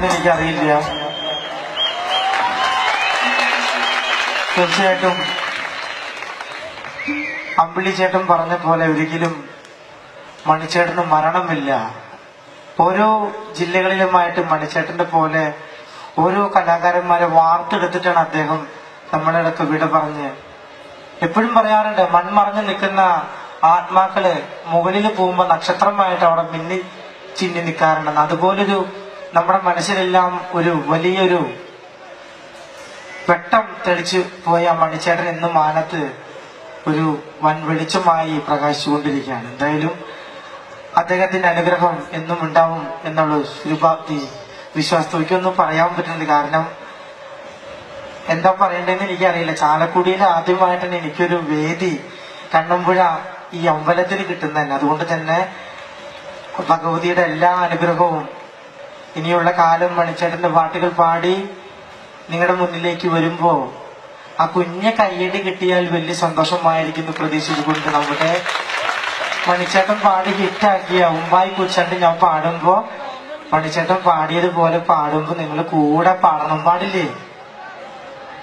പാടുമെന്ന് എനിക്കറിയില്ല. തീർച്ചയായിട്ടും അമ്പിളി ചേട്ടൻ പറഞ്ഞ പോലെ ഒരിക്കലും മണിച്ചേട്ടന് മരണമില്ല. ഓരോ ജില്ലകളിലുമായിട്ട് മണിച്ചേട്ടന്റെ പോലെ ഓരോ കലാകാരന്മാരെ വാർത്തെടുത്തിട്ടാണ് അദ്ദേഹം നമ്മളിടക്ക് വിട പറഞ്ഞ്. എപ്പോഴും പറയാറുണ്ട്, മൺമറഞ്ഞു നിൽക്കുന്ന ആത്മാക്കള് മുകളിൽ പോകുമ്പോ നക്ഷത്രമായിട്ട് അവിടെ മിന്നി ചിന്നി നിൽക്കാറുണ്ടെന്ന്. അതുപോലൊരു നമ്മുടെ മനസ്സിലെല്ലാം ഒരു വലിയൊരു വെട്ടം തെളിച്ചു പോയ മണിച്ചേട്ടൻ എന്നും മാനത്ത് ഒരു വൻ വെളിച്ചമായി പ്രകാശിച്ചുകൊണ്ടിരിക്കുകയാണ്. എന്തായാലും അദ്ദേഹത്തിന്റെ അനുഗ്രഹം എന്നും ഉണ്ടാവും എന്നുള്ള ശുഭാപ്തി വിശ്വാസത്തോക്കൊന്നും പറയാൻ പറ്റുന്നത്. കാരണം എന്താ പറയേണ്ടതെന്ന് എനിക്കറിയില്ല. ചാലക്കുടിയിൽ ആദ്യമായിട്ടാണ് എനിക്കൊരു വേദി കണ്ണമ്പുഴ ഈ അമ്പലത്തിൽ കിട്ടുന്നതന്നെ. അതുകൊണ്ട് തന്നെ ഭഗവതിയുടെ എല്ലാ അനുഗ്രഹവും ഇനിയുള്ള കാലം മണിച്ചേട്ടന്റെ പാട്ടുകൾ പാടി നിങ്ങളുടെ മുന്നിലേക്ക് വരുമ്പോ ആ കുഞ്ഞ കയ്യടി കിട്ടിയാൽ വലിയ സന്തോഷമായിരിക്കുന്നു പ്രതീക്ഷിച്ചുകൊണ്ട് നമ്മുടെ മണിച്ചേട്ടൻ പാടി ഹിറ്റാക്കിയ ഉമ്മായി കുച്ചണ്ട് ഞാൻ പാടുമ്പോ മണിച്ചേട്ടൻ പാടിയതുപോലെ പാടുമ്പോ നിങ്ങൾ കൂടെ പാടണം. പാടില്ലേ?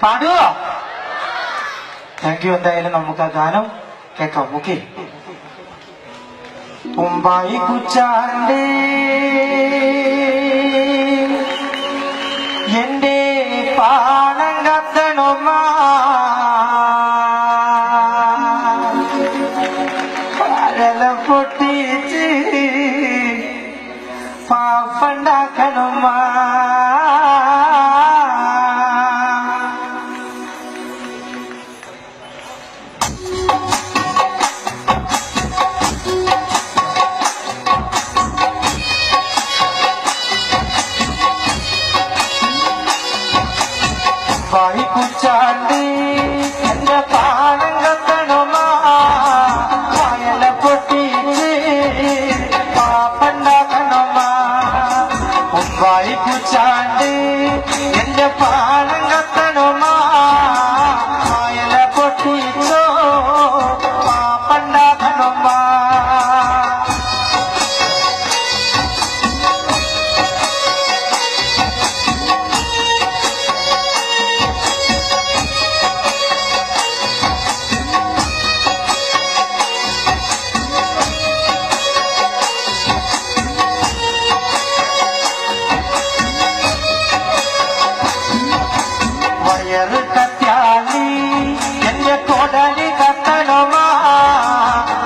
പാടുവോ? Thank you. എന്തായാലും നമുക്ക് ആ ഗാനം കേൾക്കാം. ഓക്കെ. ഉമ്മായി കുച്ചാണ്ട് എന്റെ പാണം കത്തണമാ പൊട്ടിച്ച് പാപ്പണ്ടാക്കണമാ വായി കുച്ചാണ്ട് എന്റെ പാണം കത്തണമാ വയല പൊട്ടിച്ച് പാപ്പണ്ടാക്കണമാ. വായി കുച്ചാണ്ട് എന്റെ പാണം കത്തണമാ വയല പൊട്ടിച്ചോ പാപ്പണ്ടാക്കണമാ. കത്യാലി എന്റെ കൊടലി കത്തണമാ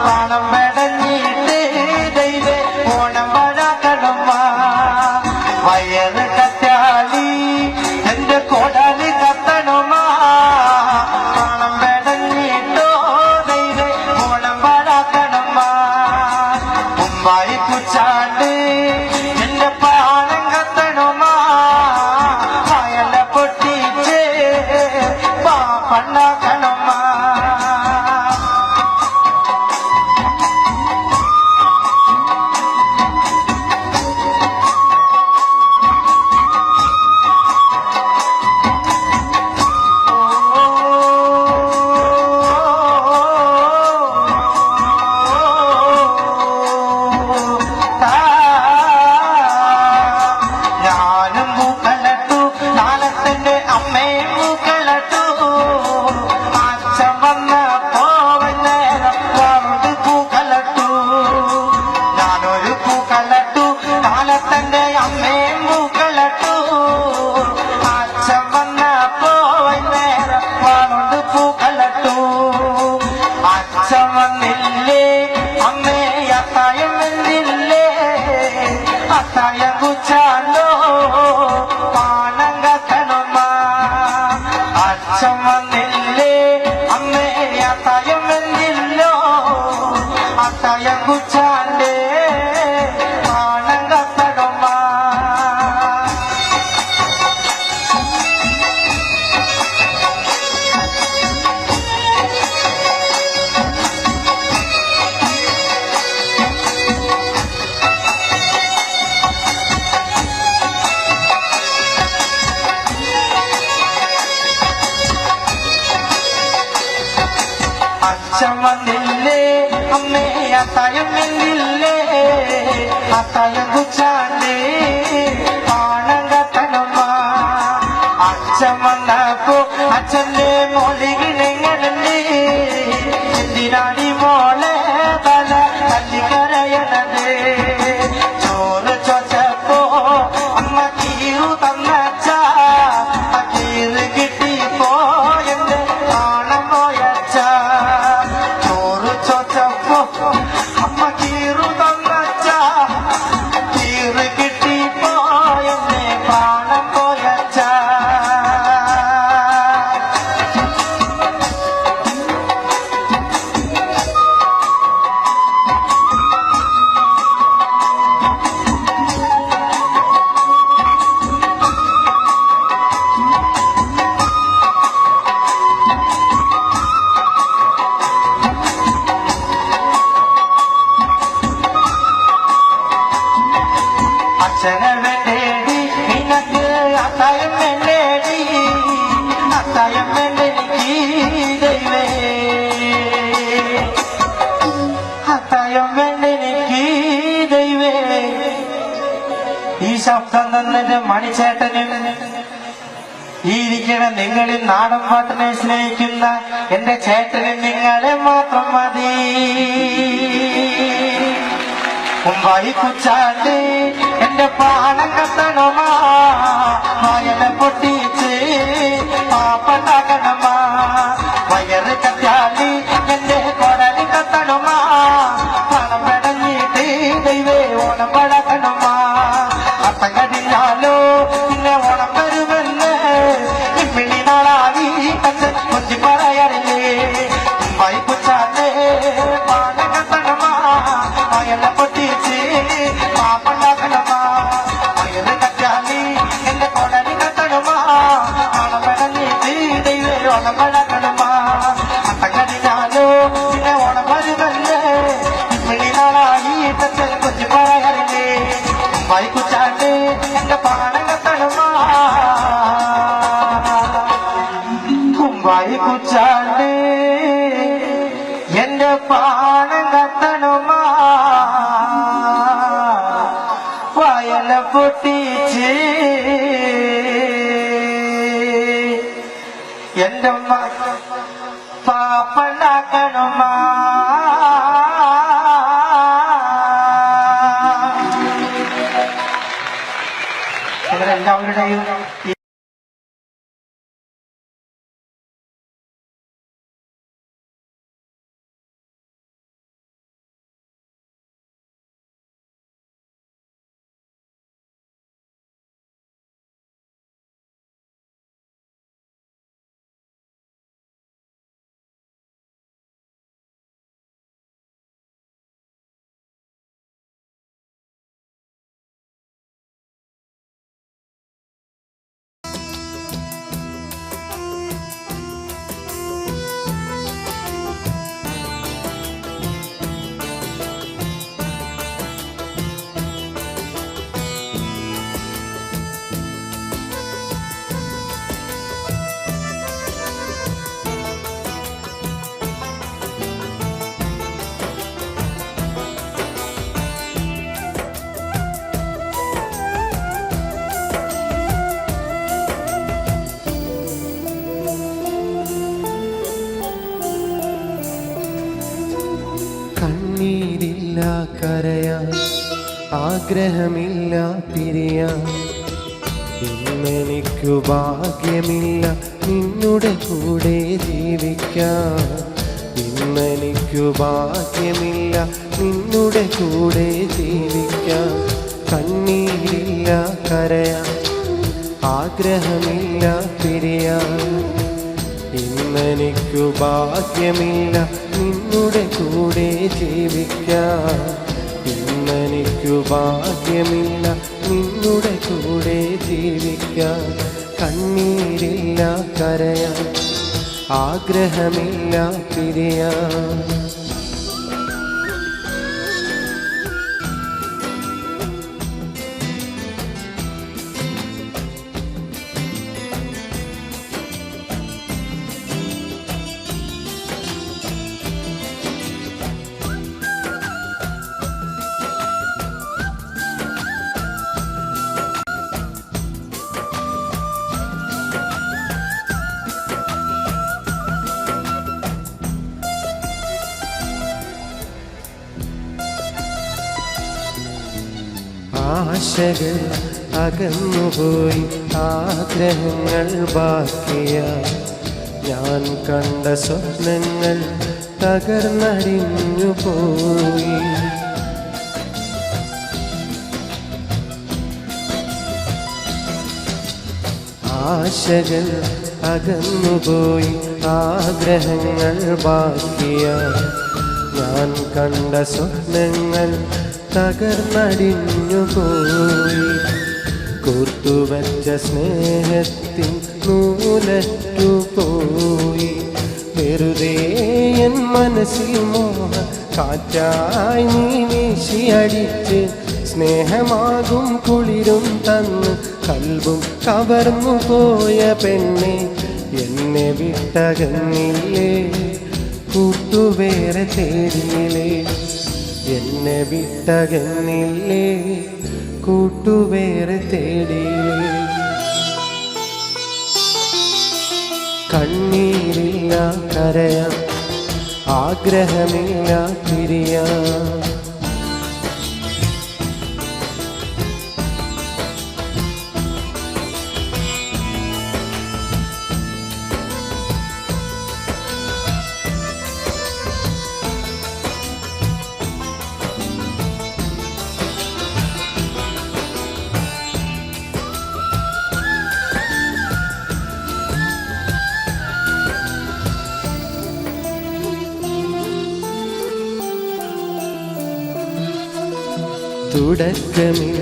പണം മെടഞ്ഞിട്ട് ദൈവേ ഓണം വഴക്കണമാ. വയറ് കത്യാലി എന്റെ കൊടലി കത്തണമാ പണം മെടഞ്ഞിട്ടോ ദൈവേ ഓണം വഴക്കണമാ. ഉമ്മായി കുച്ചാണ്ട് എന്റെ പാണം കത്തണമാ വയല പൊട്ടിച്ച് പാപ്പണ്ടാക്കണമാ. ഞാനും പൂക്കളട്ടു നാളത്തിന്റെ അമ്മയും പൂക്കളട്ടു അച്ഛൻ വന്നപ്പോ വൈകുന്നേരം പൂക്കളട്ടു. ഞാനൊരു പൂക്കളട്ടു നാളത്തിന്റെ അമ്മയും പൂക്കളട്ടു അച്ഛൻ വന്നപ്പോ വൈകുന്നേരം പൂക്കളട്ടു. അച്ഛൻ വന്നില്ലേ അമ്മേ അത്തായം വന്നില്ലേ അത്തായം കുച്ചാലോ പാണം കത്തണമാ. അച്ഛൻ വന്നില്ലേ അമ്മേ അത്തായം വന്നില്ലോ അത്തായം കുച്ചാലേ പാണം കത്തണമാ. അച്ഛൻ വന്നില്ലേ അമ്മേ അത്തായം വന്നില്ലേ അത്തായം കുച്ചാണ്ടേ പാണം അച്ഛൻ വന്നപ്പോ അച്ഛന്റെ മൊഴികളെങ്ങനെ എന്തിനാടി മോളെ തല തല്ലിക്കരയണത് ചോറ് ചോച്ചപ്പോ അമ്മ കീറു തന്നച്ച കീറ് കിട്ടിപ്പോ എന്റെ കാണാൻ പോയച്ച ചോറ് ചോച്ചപ്പോ അമ്മ കീറു തന്നച്ച കീറ് കിട്ടിപ്പോ എന്നെ കാണാൻ പോയച്ച അച്ഛനെ വേണ്ടേടി നിനക്ക് അത്തായം വേണ്ടേടി അത്തായം വേണ്ടെനിക്ക് ദൈവേ അത്തായം വേണ്ടെനിക്ക് ദൈവേ ഈ ശബ്ദം തന്നത് മണിച്ചേട്ടനും ഈ ഇരിക്കണ നിങ്ങളിൽ നാടൻ പാട്ടിനെ സ്നേഹിക്കുന്ന എന്റെ ചേട്ടനും നിങ്ങളെ മാത്രം മതി മുമ്പായി കുച്ചാണ്ട് എന്റെ പാണം കത്തണമാ വയല പൊട്ടിച്ച് പാപ്പണ്ടാക്കണമാ വയറ് കത്താലി എന്റെ കൊടലി കത്തണമാ പണം പെടഞ്ഞിട്ട് ദൈവേ ഓണം പഴക്കണമാ അത്തം കടിഞ്ഞാലോ പിന്നെ ഓണം വരുമെന്ന് ഇമ്മിണി നാളായി അച്ഛൻ കൊഞ്ചി പറയാറില്ലേ മുമ്പായി കുച്ചാണ്ട് പാണം കത്തണമാ വയല പൊട്ടിച്ച് പാപ്പണ്ടാക്കണമാ വയറ് കറ്റാലി എന്റെ കൊടലി കത്തണമാ ഓണം പെടഞ്ഞിട്ട് ദൈവേ ഓണം പഴക്കണമാ അത്തം കടിഞ്ഞാലോ പിന്നെ ഓണം വരുമല്ലേ ഇമ്മിണി നാളായി അച്ഛൻ കൊഞ്ചി പറയാറില്ലേ മുമ്പായി കുച്ചാണ്ട് എന്റെ പാണം കത്തണമാ മുമ്പായി കുച്ചാണ്ട് എന്റെ പാണം കത്തണമാ വയല പൊട്ടിച്ച് എന്റെ പാപ്പണ്ടാക്കണമാ ഇവരെല്ലാവരുടെയും കണ്ണീരില്ല കരയാൻ ആഗ്രഹമില്ല പിരിയാൻ ഇന്നെനിക്കു ഭാഗ്യമില്ല നിന്നുടെ കൂടെ ജീവിക്കാൻ ഇന്നെനിക്കു ഭാഗ്യമില്ല നിന്നുടെ കൂടെ ജീവിക്കാൻ കണ്ണീരില്ല കരയാൻ ആഗ്രഹമില്ല പിരിയാൻ ഇന്നെനിക്കു ഭാഗ്യമില്ല നിന്നുടെ കൂടെ ജീവിക്കാൻ ഇന്നെനിക്കു ഭാഗ്യമില്ല നിന്നുടെ കൂടെ ജീവിക്കാൻ കണ്ണീരില്ല കരയാൻ ആഗ്രഹമില്ല പിരിയാൻ ആശകൾ അകന്നുപോയി ആഗ്രഹങ്ങൾ ബാക്കിയായി ഞാൻ കണ്ട സ്വപ്നങ്ങൾ തകർന്നടിഞ്ഞു പോയി ആശകൾ അകന്നുപോയി ആഗ്രഹങ്ങൾ ബാക്കിയായി ഞാൻ കണ്ട സ്വപ്നങ്ങൾ തകർന്നടിഞ്ഞു പോയി കൂട്ടുവച്ച സ്നേഹത്തിൻ നൂലറ്റു പോയി വെറുതെ എൻ മനസ്സിൽ മോഹ കാറ്റായി നീ വീശിയടിച്ച് സ്നേഹമാകും കുളിരും തന്ന് കൽബും കവർന്നു പോയ പെണ്ണെ എന്നെ വിട്ടകന്നില്ലേ കൂട്ടുവേറെ തേടിയില്ലേ എന്നെ വിട്ടകന്നില്ലേ കൂട്ടുവേറെ തേടിയില്ലേ കണ്ണീരില്ല കരയാൻ ആഗ്രഹമില്ല പിരിയാൻ തുടക്കമിൽ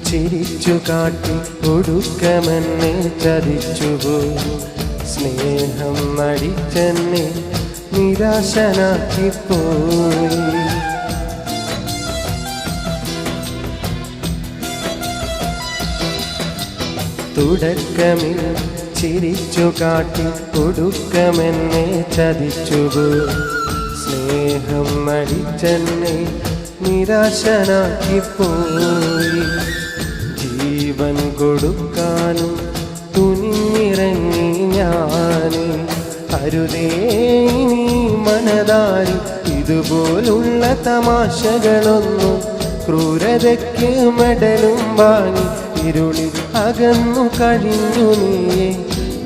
ചിരിച്ചു കാട്ടി ഒടുക്കമെന്നെ ചതിച്ചുപോയി സ്നേഹം നടിച്ചെന്നെ നിരാശനാക്കിപ്പോയി തുടക്കമിൽ ചിരിച്ചു കാട്ടി ഒടുക്കമെന്നെ ചതിച്ചുപോയി സ്നേഹം നടിച്ചെന്നെ നിരാശനാക്കിപ്പോയി ജീവൻ കൊടുക്കാനും തുനിഞ്ഞിറങ്ങി ഞാൻ അരുതേ നീ മനതാരി ഇതുപോലുള്ള തമാശകളൊന്നും ക്രൂരതയ്ക്ക് മെഡലും വാങ്ങി ഇരുളിൽ അകന്നു കഴിഞ്ഞു നീയെ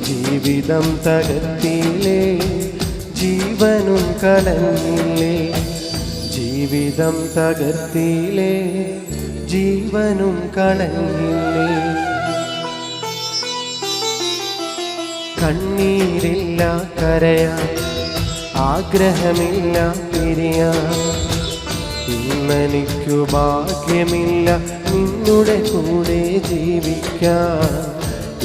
ജീവിതം തകർത്തിയില്ലേ ജീവനും കളഞ്ഞില്ലേ ജീവിതം തകർത്തിയില്ലേ ജീവനും കളഞ്ഞില്ലേ കണ്ണീരില്ല കരയാൻ ആഗ്രഹമില്ല പിരിയാൻ ഇന്നെനിക്കു ഭാഗ്യമില്ല നിന്നുടെ കൂടെ ജീവിക്കാൻ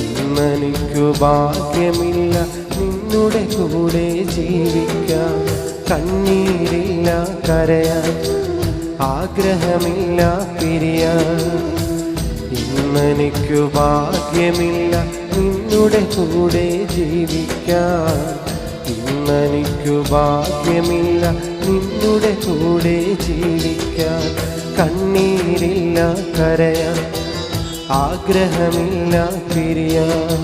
ഇന്നെനിക്കു ഭാഗ്യമില്ല നിന്നുടെ കൂടെ ജീവിക്കാൻ കണ്ണീരില്ല കരയാൻ ആഗ്രഹമില്ല പിരിയാൻ ഇന്നെനിക്കു ഭാഗ്യമില്ല നിന്നുടെ കൂടെ ജീവിക്കാൻ ഇന്നെനിക്കു ഭാഗ്യമില്ല നിന്നുടെ കൂടെ ജീവിക്കാൻ കണ്ണീരില്ല കരയാൻ ആഗ്രഹമില്ല പിരിയാൻ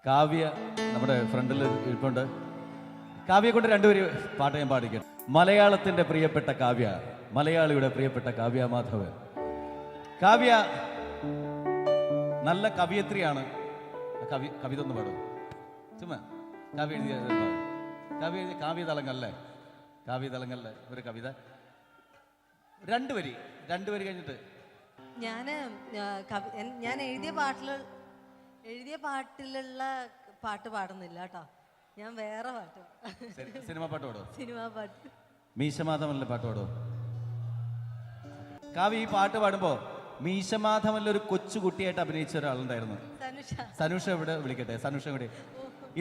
കാവ്യ നമ്മുടെ ഫ്രണ്ടിൽ ഇരിപ്പുണ്ട്. കാവ്യയെ കൊണ്ട് രണ്ടുപേര് പാട്ട് ഞാൻ പാടിക്കാം. മലയാളത്തിൻ്റെ പ്രിയപ്പെട്ട കാവ്യ, മലയാളിയുടെ പ്രിയപ്പെട്ട കാവ്യ മാധവൻ. കാവ്യ നല്ല കവിയത്രിയാണ്. കവിത ഒന്ന് പാടും ചുമ്മാ. കാവ്യ എഴുതിയ കാവ്യതളങ്ങല്ലേ, കാവ്യതളങ്ങല്ലേ ഒരു കവിത രണ്ടുപേര് കഴിഞ്ഞിട്ട്. ഞാൻ എഴുതിയ പാട്ടിലുള്ള പാട്ട് പാടുന്നില്ല കേട്ടോ. ഞാൻ വേറെ പാട്ട്, സിനിമ പാട്ട് പാടോ? സിനിമാ പാട്ട്. മീശമാധവനിലെ പാട്ട് പാടോ? കാവ്യ ഈ പാട്ട് പാടുമ്പോ മീശമാധവനിൽ ഒരു കൊച്ചുകുട്ടിയായിട്ട് അഭിനയിച്ച ഒരാളുണ്ടായിരുന്നു. സനുഷ ഇവിടെ വിളിക്കട്ടെ. സനുഷ ഇവിടെ.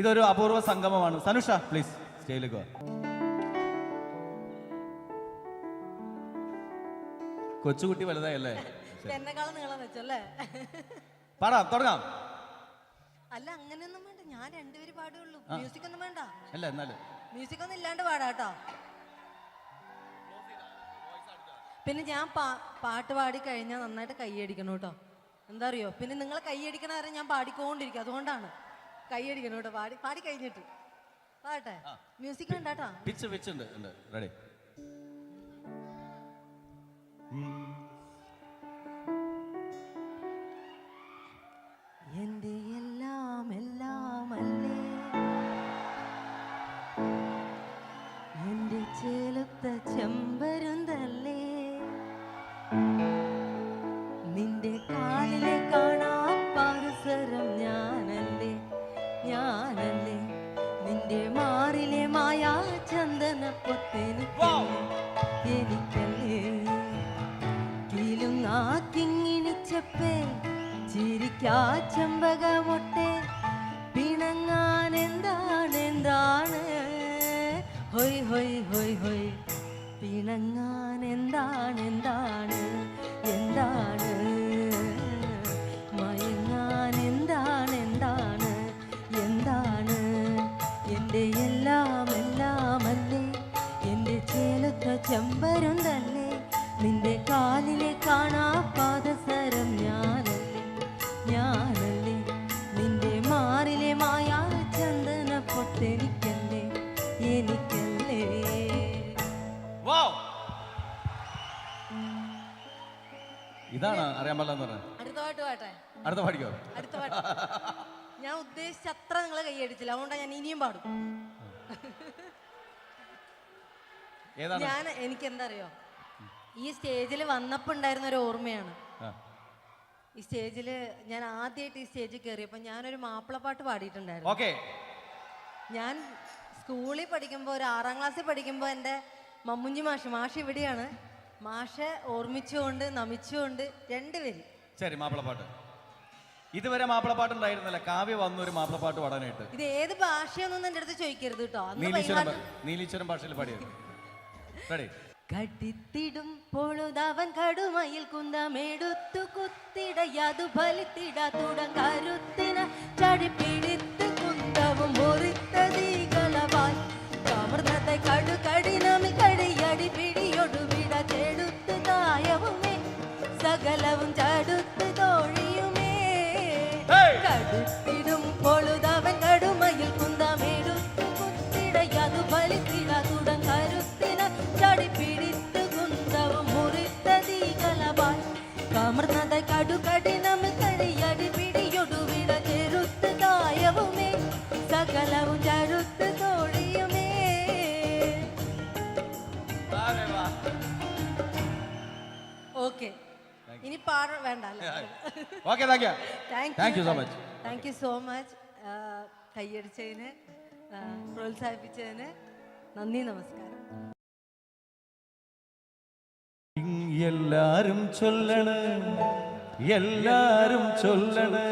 ഇതൊരു അപൂർവ സംഗമമാണ്. സനുഷ പ്ലീസ് സ്റ്റേജിലേക്ക് വാ. കൊച്ചുകുട്ടി വലുതായല്ലേ? എന്നെക്കാളും നീളം വെച്ചല്ലേ? പാടാം, തുടങ്ങാം. അല്ല അങ്ങനെയൊന്നും വേണ്ട, ഞാൻ രണ്ടുപേര് പാടുള്ളൂ. മ്യൂസിക് ഒന്നും വേണ്ട. അല്ല എന്നാലും മ്യൂസിക് ഒന്നും ഇല്ലാണ്ട് പാടാട്ടോ. പിന്നെ ഞാൻ പാട്ട് പാടി കഴിഞ്ഞാൽ നന്നായിട്ട് കൈയടിക്കണം കേട്ടോ. എന്താ അറിയോ, പിന്നെ നിങ്ങൾ കൈയടിക്കണ വരെ ഞാൻ പാടിക്കൊണ്ടിരിക്കും. അതുകൊണ്ടാണ് കൈയടിക്കണം കേട്ടോ. പാടി കഴിഞ്ഞിട്ട് പാട്ടെ. മ്യൂസിക് ഉണ്ടാട്ടാ. പിച്ച് വെച്ചിട്ടുണ്ട്. റെഡി. എന്റെ എല്ലാം എല്ലാമല്ലേ, എന്റെ ചേലത്ത ചെമ്പരുന്തല്ലേ, നിന്റെ കാലിലെ കാണാ പാദസരം ഞാനല്ലേ, ഞാനല്ലേ, നിന്റെ മാറിലെ മായാ ചന്ദന എനിക്കല്ലേ, കിലുങ്ങാക്കിങ്ങിണിച്ചപ്പേ ചിരിക്കാ ചെമ്പകമൊട്ടെ, പിണങ്ങാൻ എന്താണ് ഹൊയ് ഹൊയ് ഹൊയ് ഹൊയ്, പിണങ്ങാൻ എന്താണ് മയങ്ങാൻ എന്താണ് എൻ്റെ എല്ലാം എല്ലാമല്ലേ, എൻ്റെ ചേലത്ത ചെമ്പരുന്തല്ലേ, നിന്റെ കാലിലെ കാണാ പാദസരം ഞാനല്ലേ, നിന്റെ മാറിലെ മായാ ചന്ദന പൊട്ടെനിക്കല്ലേ, എനിക്കല്ലേ. ഇതാണ് അറിയാൻ പാടില്ലെന്ന് പറഞ്ഞത്. അടുത്ത പാട്ട് പാട്ടെ. അടുത്ത പാടിക്കോ. അടുത്ത പാട്ട് ഞാൻ ഉദ്ദേശിച്ച അത്ര നിങ്ങൾ കൈയടിച്ചില്ല, അതുകൊണ്ടാണ് ഞാൻ ഇനിയും പാടും. എനിക്ക് എന്താ അറിയോ, ഈ സ്റ്റേജിൽ വന്നപ്പോ ഉണ്ടായിരുന്ന ഒരു ഓർമ്മയാണ്. ഈ സ്റ്റേജിൽ ഞാൻ ആദ്യമായിട്ട് ഈ സ്റ്റേജിൽ കയറിയപ്പോ ഞാനൊരു മാപ്പിളപ്പാട്ട് പാടിയിട്ടുണ്ടായിരുന്നു. ഞാൻ സ്കൂളിൽ പഠിക്കുമ്പോൾ, ഒരു 6ാം ക്ലാസ്സിൽ പഠിക്കുമ്പോൾ എൻ്റെ മമ്മുഞ്ഞി മാഷ് ഇവിടെയാണ്, മാഷെ ഓർമ്മിച്ചുകൊണ്ട് നമിച്ചുകൊണ്ട് 2 പേര്. ശരി, മാപ്പിളപ്പാട്ട്. ഇതുവരെ മാപ്പിളപ്പാട്ട് ഉണ്ടായിരുന്നില്ല. കാവ്യ വന്നു ഒരു മാപ്പിളപ്പാട്ട് പാടാനായിട്ട്. ഇത് ഏത് ഭാഷയൊന്നും എൻ്റെ അടുത്ത് ചോദിക്കരുത് കേട്ടോ. നീലീശ്വരം ഭാഷയിൽ പാടിയത്. റെഡി. കടിത്തിടും പൊഴുതവൻ കടുമയിൽ കുന്തമെടുത്തു കുത്തിടയതു ഫലിത്തിട തുടങ്ങരുത്തിന ചടിപ്പിടിത്ത് കുന്തവും മുറിത്തതീകളവാൻ കമർന്നത്തെ കടുകടിനമിൽ കടിയടി പിടിയൊടുവിട ചെടുത്ത് തായവുമേ സകലവും ചടുത്ത് തോഴിയുമേ. കടുത്തിടും പൊഴുതവൻ കടുമയിൽ കുന്തമെടുത്തു കുത്തിടയതു ഫലിത്തിട തുടങ്ങരുത്തിന ചടിപ്പിടിത്ത് കുന്തവും മുറിത്തതീകളവാൻ കമർന്നത കടുകടിനം കഴിയടി പിടിയൊടുവിട ചെറുത്ത് തായവുമേ സകലവും ചടുത്ത് തോഴിയുമേ. ഓക്കെ, ഇനി പാട വേണ്ട. Thank you so much. കൈയടിച്ചതിന്, പ്രോത്സാഹിപ്പിച്ചതിന് നന്ദി, നമസ്കാരം. എല്ലാരും ചൊല്ലണ്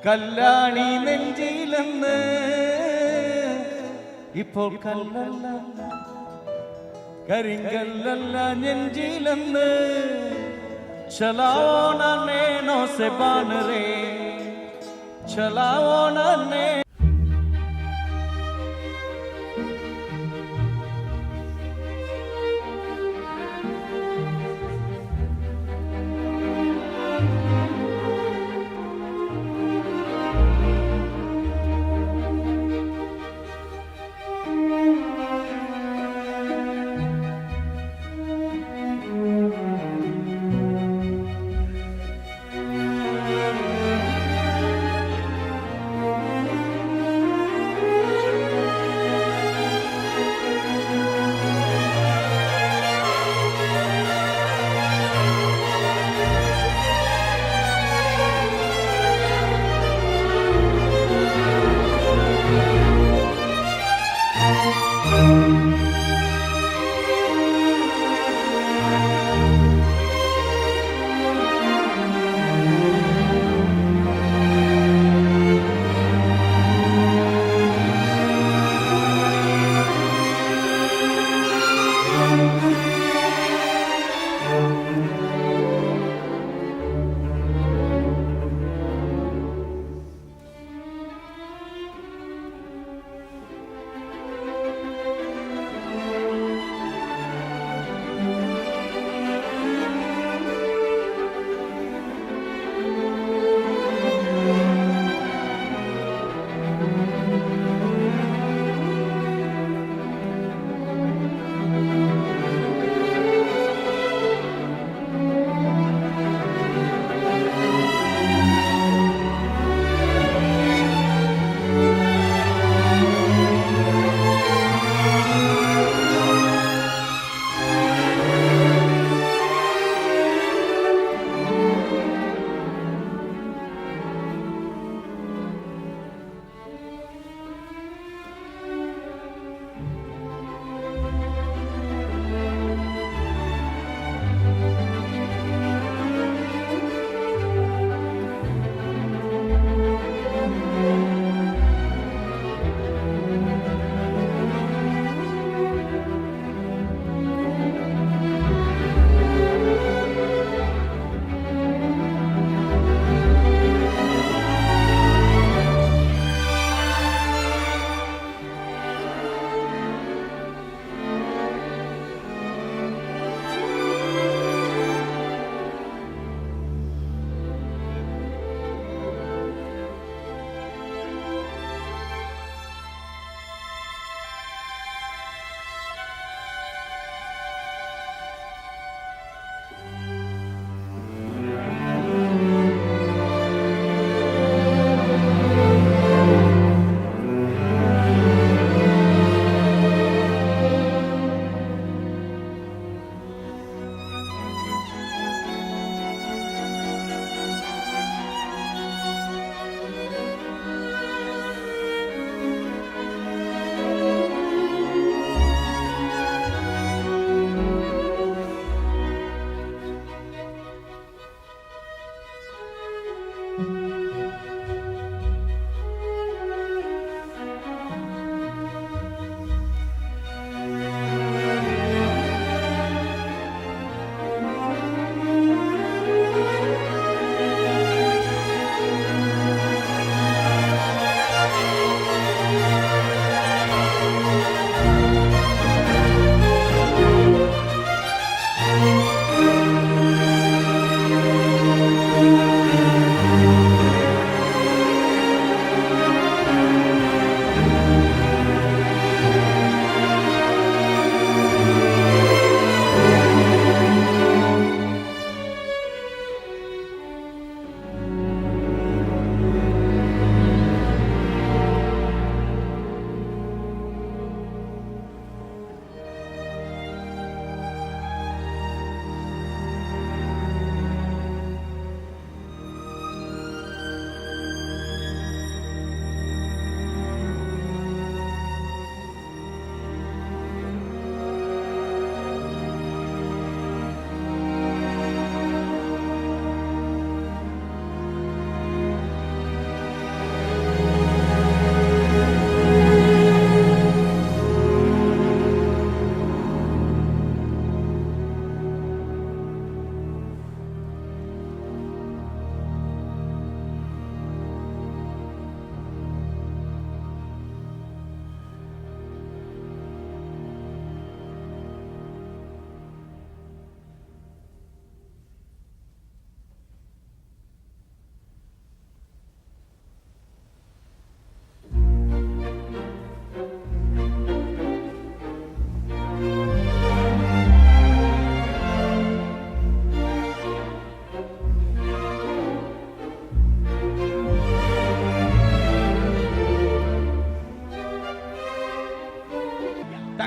കല്ലാണി നെഞ്ചിലെന്ന്, ഇപ്പോൾ കല്ലല്ല കരിങ്കല്ലല്ല നെഞ്ചിലെന്ന്, ചലാവോ നാ നേനോ സെ ബാൻ രേ, ചലാവോ നാ നേ.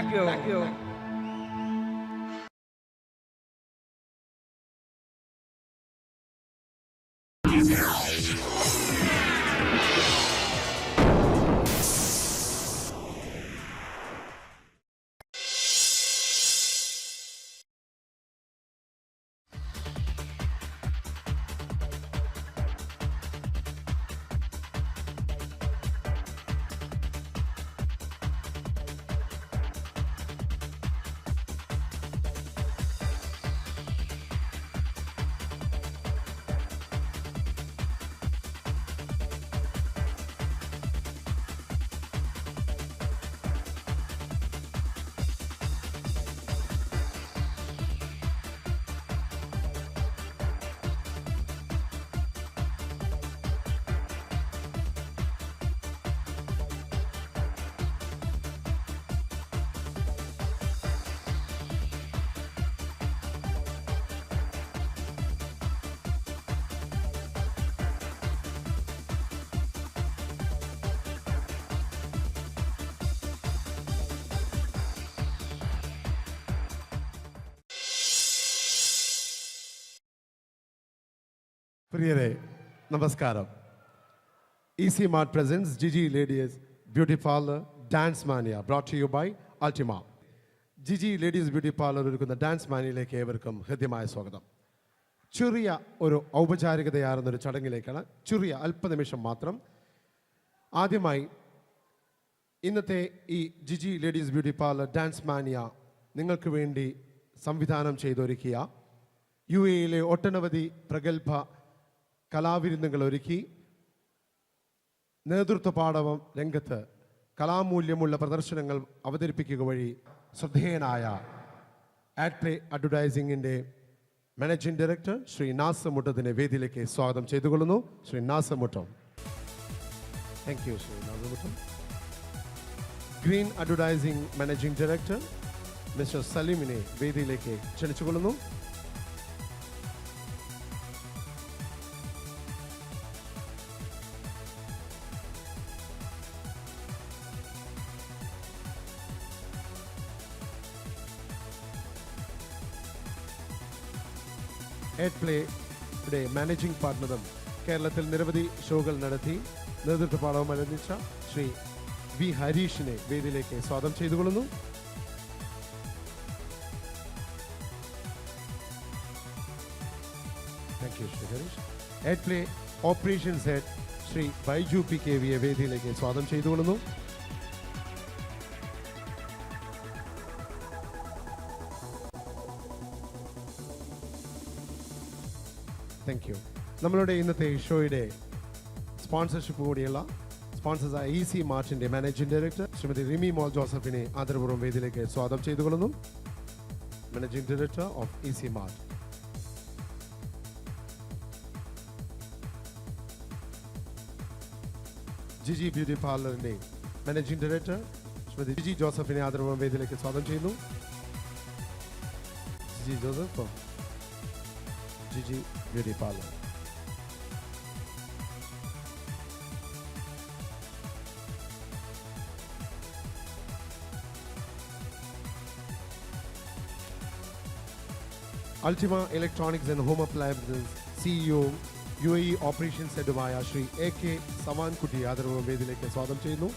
Thank you. പ്രിയരെ നമസ്കാരം. Easy Mart presents Giji ladies beauty parlour dance mania brought to you by Ultima. Giji ladies beauty parlour ഒരുക്കുന്ന ഡാൻസ് മാനിയയിലേക്ക് ഏവർക്കും ഹൃദ്യമായ സ്വാഗതം. ചെറിയ ഒരു ഔപചാരികതയാർന്നൊരു ചടങ്ങിലേക്കാണ്, ചെറിയ അല്പനിമിഷം മാത്രം. ആദ്യമായി ഇന്നത്തെ ഈ Giji ladies beauty parlour dance mania നിങ്ങൾക്ക് വേണ്ടി സംവിധാനം ചെയ്തൊരുക്കിയ UAE ഒട്ടനവധി പ്രഗത്ഭ കലാവിരുന്നുകൾ ഒരുക്കി നേതൃത്വ പാടവം രംഗത്ത് കലാമൂല്യമുള്ള പ്രദർശനങ്ങൾ അവതരിപ്പിക്കുക വഴി ശ്രദ്ധേയനായ ആഡ്പ്ലേ അഡ്വർടൈസിംഗിൻ്റെ മാനേജിംഗ് ഡയറക്ടർ ശ്രീ നാസർ മുട്ടത്തിനെ വേദിയിലേക്ക് സ്വാഗതം ചെയ്തുകൊള്ളുന്നു. Shri Nasser Muttam. Thank you Shri Nasser Muttam. Green advertising managing director mister സലീമിനെ വേദിയിലേക്ക് ക്ഷണിച്ചുകൊള്ളുന്നു. ആഡ്പ്ലേയുടെ മാനേജിംഗ് പാർട്ണറും കേരളത്തിൽ നിരവധി ഷോകൾ നടത്തി നേതൃത്വ പാഠവും അനുവദിച്ച ശ്രീ വി ഹരീഷിനെ വേദിയിലേക്ക് സ്വാഗതം ചെയ്തുകൊള്ളുന്നു. Thank you Shri Harish. Adplay operations head Shri Baiju PKV വേദിയിലേക്ക് സ്വാഗതം ചെയ്തുകൊള്ളുന്നു. Thank U. നമ്മളുടെ ഇന്നത്തെ ഷോയുടെ സ്പോൺസർഷിപ്പ് കൂടിയുള്ള സ്പോൺസേഴ്സായ ഈസി മാർട്ടിൻ്റെ മാനേജിംഗ് ഡയറക്ടർ ശ്രീമതി റിമി മോൾ ജോസഫിനെ ആദരപൂർവ്വം വേദിയിലേക്ക് സ്വാഗതം ചെയ്തുകൊള്ളുന്നു. Managing director of Easy Mart. Jiji beauty പാർലറിൻ്റെ മാനേജിംഗ് ഡയറക്ടർ ശ്രീമതി ജിജി ജോസഫിനെ ആദരപൂർവ്വം വേദിയിലേക്ക് സ്വാഗതം ചെയ്യുന്നു. Jiji Joseph, Jiji beauty parlour. Ultima electronics and home appliances CEO UAE operations ഹെഡുമായ ശ്രീ AK സവാൻകുട്ടി ആദരവ് വേദിയിലേക്ക് സ്വാഗതം ചെയ്യുന്നു.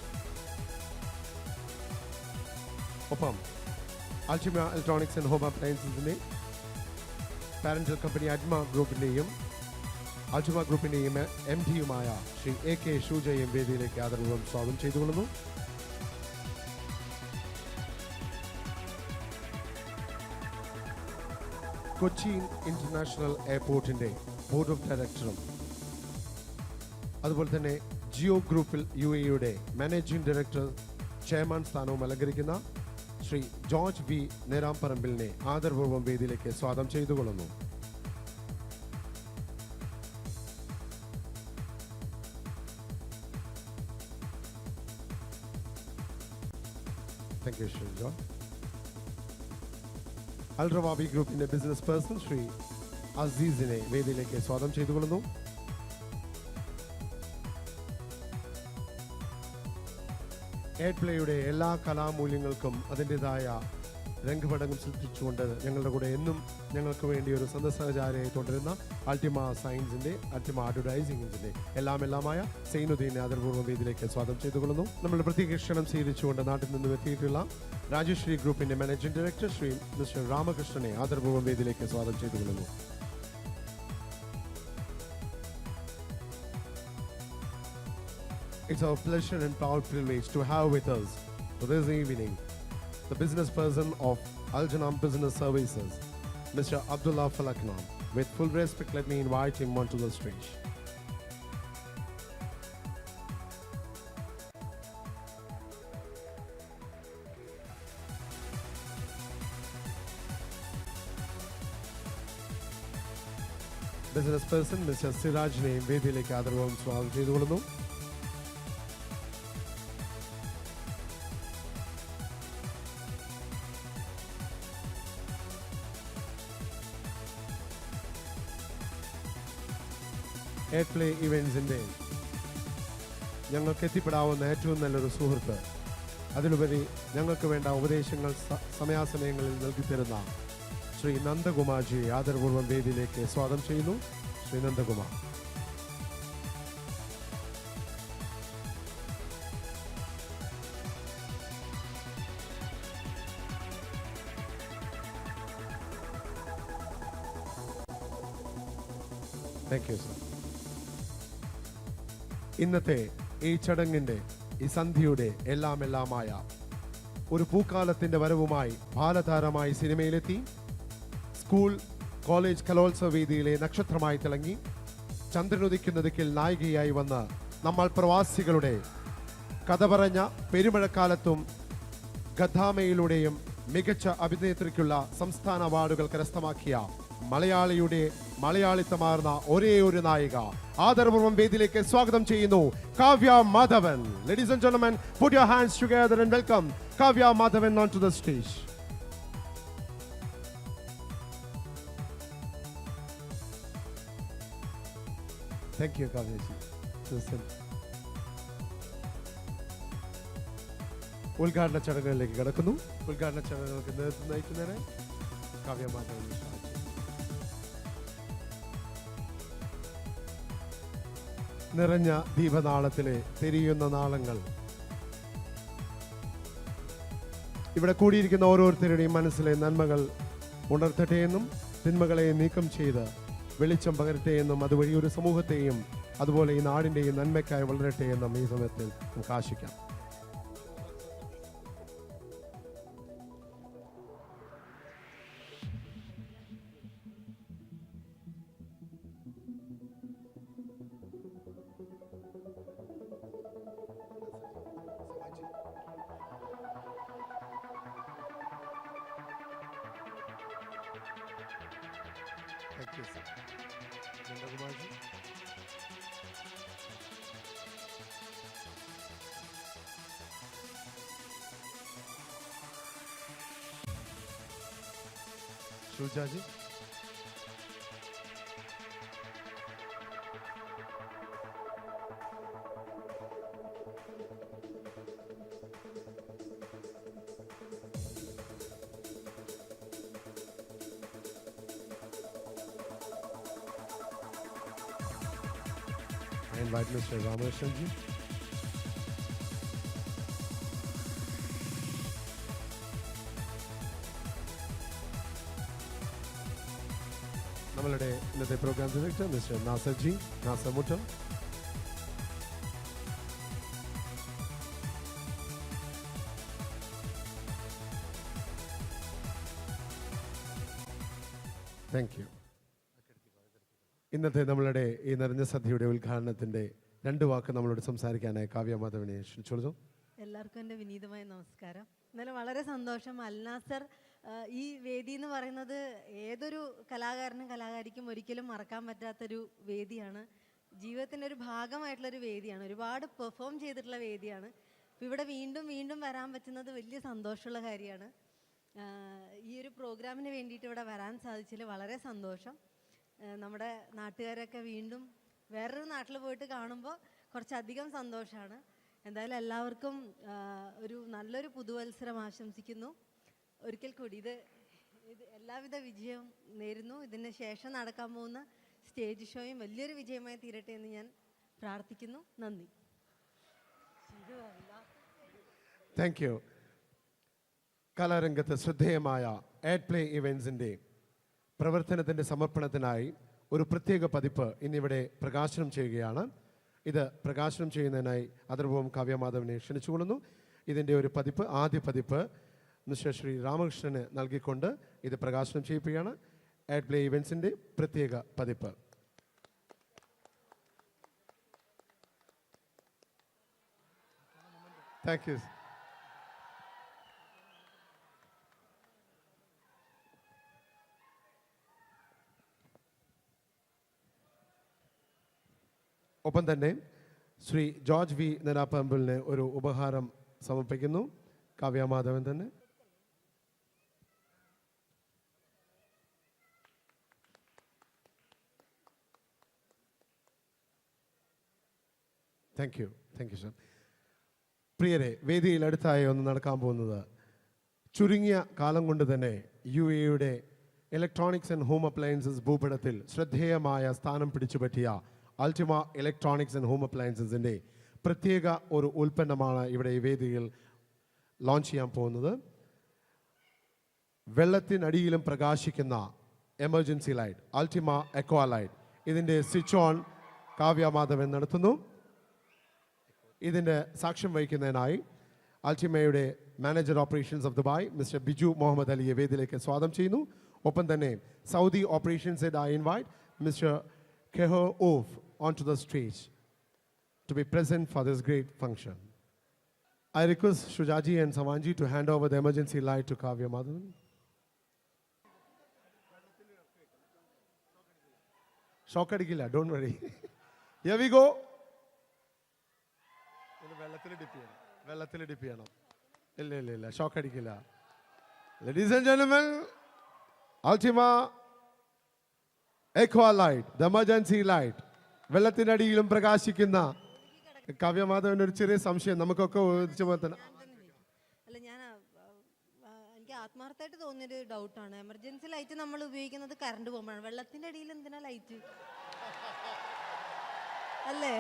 ഒപ്പം അൾട്ടിമ ഇലക്ട്രോണിക്സ് ആൻഡ് ഹോം അപ്ലയൻസസിനെ പാരന്റൽ കമ്പനി അഡ്മ ഗ്രൂപ്പിൻ്റെയും അൾട്ടിമ ഗ്രൂപ്പിൻ്റെയും MD-യുമായ ശ്രീ AK ഷൂജയും വേദിയിലേക്ക് ആദരപൂർവ്വം സ്വാഗതം ചെയ്തുകൊള്ളുന്നു. കൊച്ചിൻ ഇന്റർനാഷണൽ എയർപോർട്ടിൻ്റെ ബോർഡ് ഓഫ് ഡയറക്ടറും അതുപോലെ തന്നെ ജിയോ ഗ്രൂപ്പിൽ UAE-യുടെ മാനേജിംഗ് ഡയറക്ടർ ചെയർമാൻ സ്ഥാനവും അലങ്കരിക്കുന്ന ശ്രീ ജോർജ് V നേരാംപറമ്പിലിനെ ആദരപൂർവ്വം വേദിയിലേക്ക് സ്വാഗതം ചെയ്തുകൊള്ളുന്നു. Thank you Shri George. Al Rawabi ഗ്രൂപ്പിന്റെ ബിസിനസ് പേഴ്സൺ ശ്രീ അസീസിനെ വേദിയിലേക്ക് സ്വാഗതം ചെയ്തുകൊള്ളുന്നു. എയ്ഡ് പ്ലേയുടെ എല്ലാ കലാമൂല്യങ്ങൾക്കും അതിൻ്റെതായ രംഗപടങ്ങൾ സൃഷ്ടിച്ചുകൊണ്ട് ഞങ്ങളുടെ കൂടെ എന്നും ഞങ്ങൾക്ക് വേണ്ടി ഒരു സഹചാരിയായി തുടരുന്ന അൾട്ടിമ സയൻസിൻ്റെ അൾട്ടിമ അഡ്വർടൈസിംഗിൻ്റെ എല്ലാമായ സൈനുദ്ദീനെ ആദരപൂർവ്വം വേദിയിലേക്ക് സ്വാഗതം ചെയ്തുകൊള്ളുന്നു. നമ്മുടെ പ്രത്യേക ക്ഷണം സ്വീകരിച്ചുകൊണ്ട് നാട്ടിൽ നിന്നും എത്തിയിട്ടുള്ള രാജശ്രീ ഗ്രൂപ്പിൻ്റെ മാനേജിംഗ് ഡയറക്ടർ ശ്രീ മിസ്റ്റർ രാമകൃഷ്ണനെ ആദരപൂർവ്വം വേദിയിലേക്ക് സ്വാഗതം ചെയ്തുകൊള്ളുന്നു. It's our pleasure and proud privilege to have with us this evening the business person of Aljanam Business Services, Mr. Abdullah Falaknam. With full respect, let me invite him onto the stage. Business person Mr. Sirajനെ വേദിയിലേക്ക് ആദരവും സ്വാഗതം ചെയ്തുകൊള്ളുന്നു. Aid play ഇവൻസിൻ്റെ ഞങ്ങൾക്ക് എത്തിപ്പെടാവുന്ന ഏറ്റവും നല്ലൊരു സുഹൃത്ത്, അതിലുപരി ഞങ്ങൾക്ക് വേണ്ട ഉപദേശങ്ങൾ സമയാസമയങ്ങളിൽ നൽകിത്തരുന്ന ശ്രീ നന്ദകുമാർജിയെ ആദരപൂർവ്വം വേദിയിലേക്ക് സ്വാഗതം ചെയ്യുന്നു. Shri Nandakumar. Thank you sir. ഇന്നത്തെ ഈ ചടങ്ങിൻ്റെ ഈ സന്ധ്യയുടെ എല്ലാമായ ഒരു പൂക്കാലത്തിൻ്റെ വരവുമായി ബാലതാരമായി സിനിമയിലെത്തി സ്കൂൾ കോളേജ് കലോത്സവ വേദിയിലെ നക്ഷത്രമായി തിളങ്ങി ചന്ദ്രനുദിക്കുന്ന ദിക്കിൽ നായികയായി വന്ന് നമ്മൾ പ്രവാസികളുടെ കഥ പറഞ്ഞ പെരുമഴക്കാലത്തും ഗദ്ദാമയിലൂടെയും മികച്ച അഭിനേത്രിക്കുള്ള സംസ്ഥാന അവാർഡുകൾ കരസ്ഥമാക്കിയ മലയാളിയുടെ മലയാളിത്തമാർന്ന ഒരേ ഒരു നായിക ആദരപൂർവ്വം വേദിയിലേക്ക് സ്വാഗതം ചെയ്യുന്നു Kavya Madhavan. Ladies and gentlemen, put your hands together and welcome Kavya Madhavan onto the stage. Thank you, Kavya ji. ഉദ്ഘാടന ചടങ്ങുകളിലേക്ക് കടക്കുന്നു. ഉദ്ഘാടന ചടങ്ങുകൾക്ക് നേതൃത്വം നയിക്കുന്നതിന് കാവ്യ മാധവൻ. നിറഞ്ഞ ദീപനാളത്തിലെ തെരിയുന്ന നാളങ്ങൾ ഇവിടെ കൂടിയിരിക്കുന്ന ഓരോരുത്തരുടെയും മനസ്സിലെ നന്മകൾ ഉണർത്തട്ടെ എന്നും തിന്മകളെ നീക്കം ചെയ്ത് വെളിച്ചം പകരട്ടെ എന്നും അതുവഴി ഒരു സമൂഹത്തെയും അതുപോലെ ഈ നാടിൻ്റെയും നന്മയ്ക്കായി വളരട്ടെ എന്നും ഈ സമയത്തിൽ നമുക്ക് ആശിക്കാം. Thank you, sir. Nandakumarji. Shujaji. I invite Mr. Ramashanji. നമ്മളുടെ ഇന്നത്തെ program director mister Nasserji, Nasser Muttam. Thank you. ഇന്നത്തെ നമ്മളുടെ ഈ നിറഞ്ഞ സദ്യയുടെ ഉദ്ഘാടനത്തിൻ്റെ 2 വാക്ക് നമ്മളോട് സംസാരിക്കാനായി കാവ്യ മാധവനെ ക്ഷണിച്ചോളൂ. എല്ലാവർക്കും എൻ്റെ വിനീതമായ നമസ്കാരം. എന്നാലും വളരെ സന്തോഷം. അൽനാസർ ഈ വേദി എന്ന് പറയുന്നത് ഏതൊരു കലാകാരനും കലാകാരിക്കും ഒരിക്കലും മറക്കാൻ പറ്റാത്തൊരു വേദിയാണ്. ജീവിതത്തിൻ്റെ ഒരു ഭാഗമായിട്ടുള്ളൊരു വേദിയാണ്. ഒരുപാട് പെർഫോം ചെയ്തിട്ടുള്ള വേദിയാണ്. അപ്പോൾ ഇവിടെ വീണ്ടും വീണ്ടും വരാൻ പറ്റുന്നത് വലിയ സന്തോഷമുള്ള കാര്യമാണ്. ഈ ഒരു പ്രോഗ്രാമിന് വേണ്ടിയിട്ട് ഇവിടെ വരാൻ സാധിച്ചതിൽ വളരെ സന്തോഷം. നമ്മുടെ നാട്ടുകാരൊക്കെ വീണ്ടും വേറൊരു നാട്ടിൽ പോയിട്ട് കാണുമ്പോൾ കുറച്ചധികം സന്തോഷമാണ്. എന്തായാലും എല്ലാവർക്കും ഒരു നല്ലൊരു പുതുവത്സരം ആശംസിക്കുന്നു. ഒരിക്കൽ കൂടി ഇത് എല്ലാവിധ വിജയവും നേരുന്നു. ഇതിന് ശേഷം നടക്കാൻ പോകുന്ന സ്റ്റേജ് ഷോയും വലിയൊരു വിജയമായി തീരട്ടെ എന്ന് ഞാൻ പ്രാർത്ഥിക്കുന്നു. നന്ദി. Thank you. കലാരംഗത്ത് ശ്രദ്ധേയമായ ആഡ് പ്ലേ ഇവൻസിൻ്റെ പ്രവർത്തനത്തിൻ്റെ സമർപ്പണത്തിനായി ഒരു പ്രത്യേക പതിപ്പ് ഇന്നിവിടെ പ്രകാശനം ചെയ്യുകയാണ്. ഇത് പ്രകാശനം ചെയ്യുന്നതിനായി ആദരപൂർവ്വം കാവ്യമാധവനെ ക്ഷണിച്ചുകൊള്ളുന്നു. ഇതിൻ്റെ ഒരു പതിപ്പ്, ആദ്യ പതിപ്പ് മിസ്റ്റർ ശ്രീ രാമകൃഷ്ണന് നൽകിക്കൊണ്ട് ഇത് പ്രകാശനം ചെയ്യിക്കുകയാണ്. ആഡ് പ്ലേ ഇവൻസിൻ്റെ പ്രത്യേക പതിപ്പ്. Thank you. ഒപ്പം തന്നെ ശ്രീ ജോർജ് വി നെനാപ്പമ്പിളിന് ഒരു ഉപഹാരം സമർപ്പിക്കുന്നു. കാവ്യമാധവൻ തന്നെ. Thank you sir. പ്രിയരെ, വേദിയിൽ അടുത്തായി ഒന്ന് നടക്കാൻ പോകുന്നത് ചുരുങ്ങിയ കാലം കൊണ്ട് തന്നെ UAE electronics and home appliances ഭൂപടത്തിൽ ശ്രദ്ധേയമായ സ്ഥാനം പിടിച്ചുപറ്റിയ അൾട്ടിമ ഇലക്ട്രോണിക്സ് ആൻഡ് ഹോം അപ്ലയൻസസിൻ്റെ പ്രത്യേക ഒരു ഉൽപ്പന്നമാണ് ഇവിടെ ഈ വേദിയിൽ ലോഞ്ച് ചെയ്യാൻ പോകുന്നത്. വെള്ളത്തിനടിയിലും പ്രകാശിക്കുന്ന emergency light, Ultima aqua light. ഇതിൻ്റെ സ്വിച്ച് ഓൺ കാവ്യമാധവൻ നടത്തുന്നു. ഇതിൻ്റെ സാക്ഷ്യം വഹിക്കുന്നതിനായി അൾട്ടിമയുടെ manager operations of Dubai mister Biju Muhammad അലിയെ വേദിയിലേക്ക് സ്വാഗതം ചെയ്യുന്നു. ഒപ്പം തന്നെ Saudi operations head I invite mister Keho Oof onto the stage to be present for this great function. I request Shujaji and Savanji to hand over the emergency light to Kavya Madhavan. Shock adikilla, don't worry. Here we go. Vellathil dip cheyanam. Illa. Shock adikilla. Ladies and gentlemen, Ultima Equa light, the emergency light. വെള്ളത്തിനടിയിലും പ്രകാശിക്കുന്ന കാവ്യമാധവൻ. ഒരു ചെറിയ സംശയം നമുക്കൊക്കെ അല്ല, ഞാൻ എനിക്ക് ആത്മാർത്ഥമായിട്ട് തോന്നിയൊരു ഡൗട്ടാണ്. എമർജൻസി ലൈറ്റ് നമ്മൾ ഉപയോഗിക്കുന്നത് കറണ്ട് പോകുമ്പോഴാണ്. വെള്ളത്തിന്റെ അടിയിൽ എന്തിനാ ലൈറ്റ് അല്ലേ?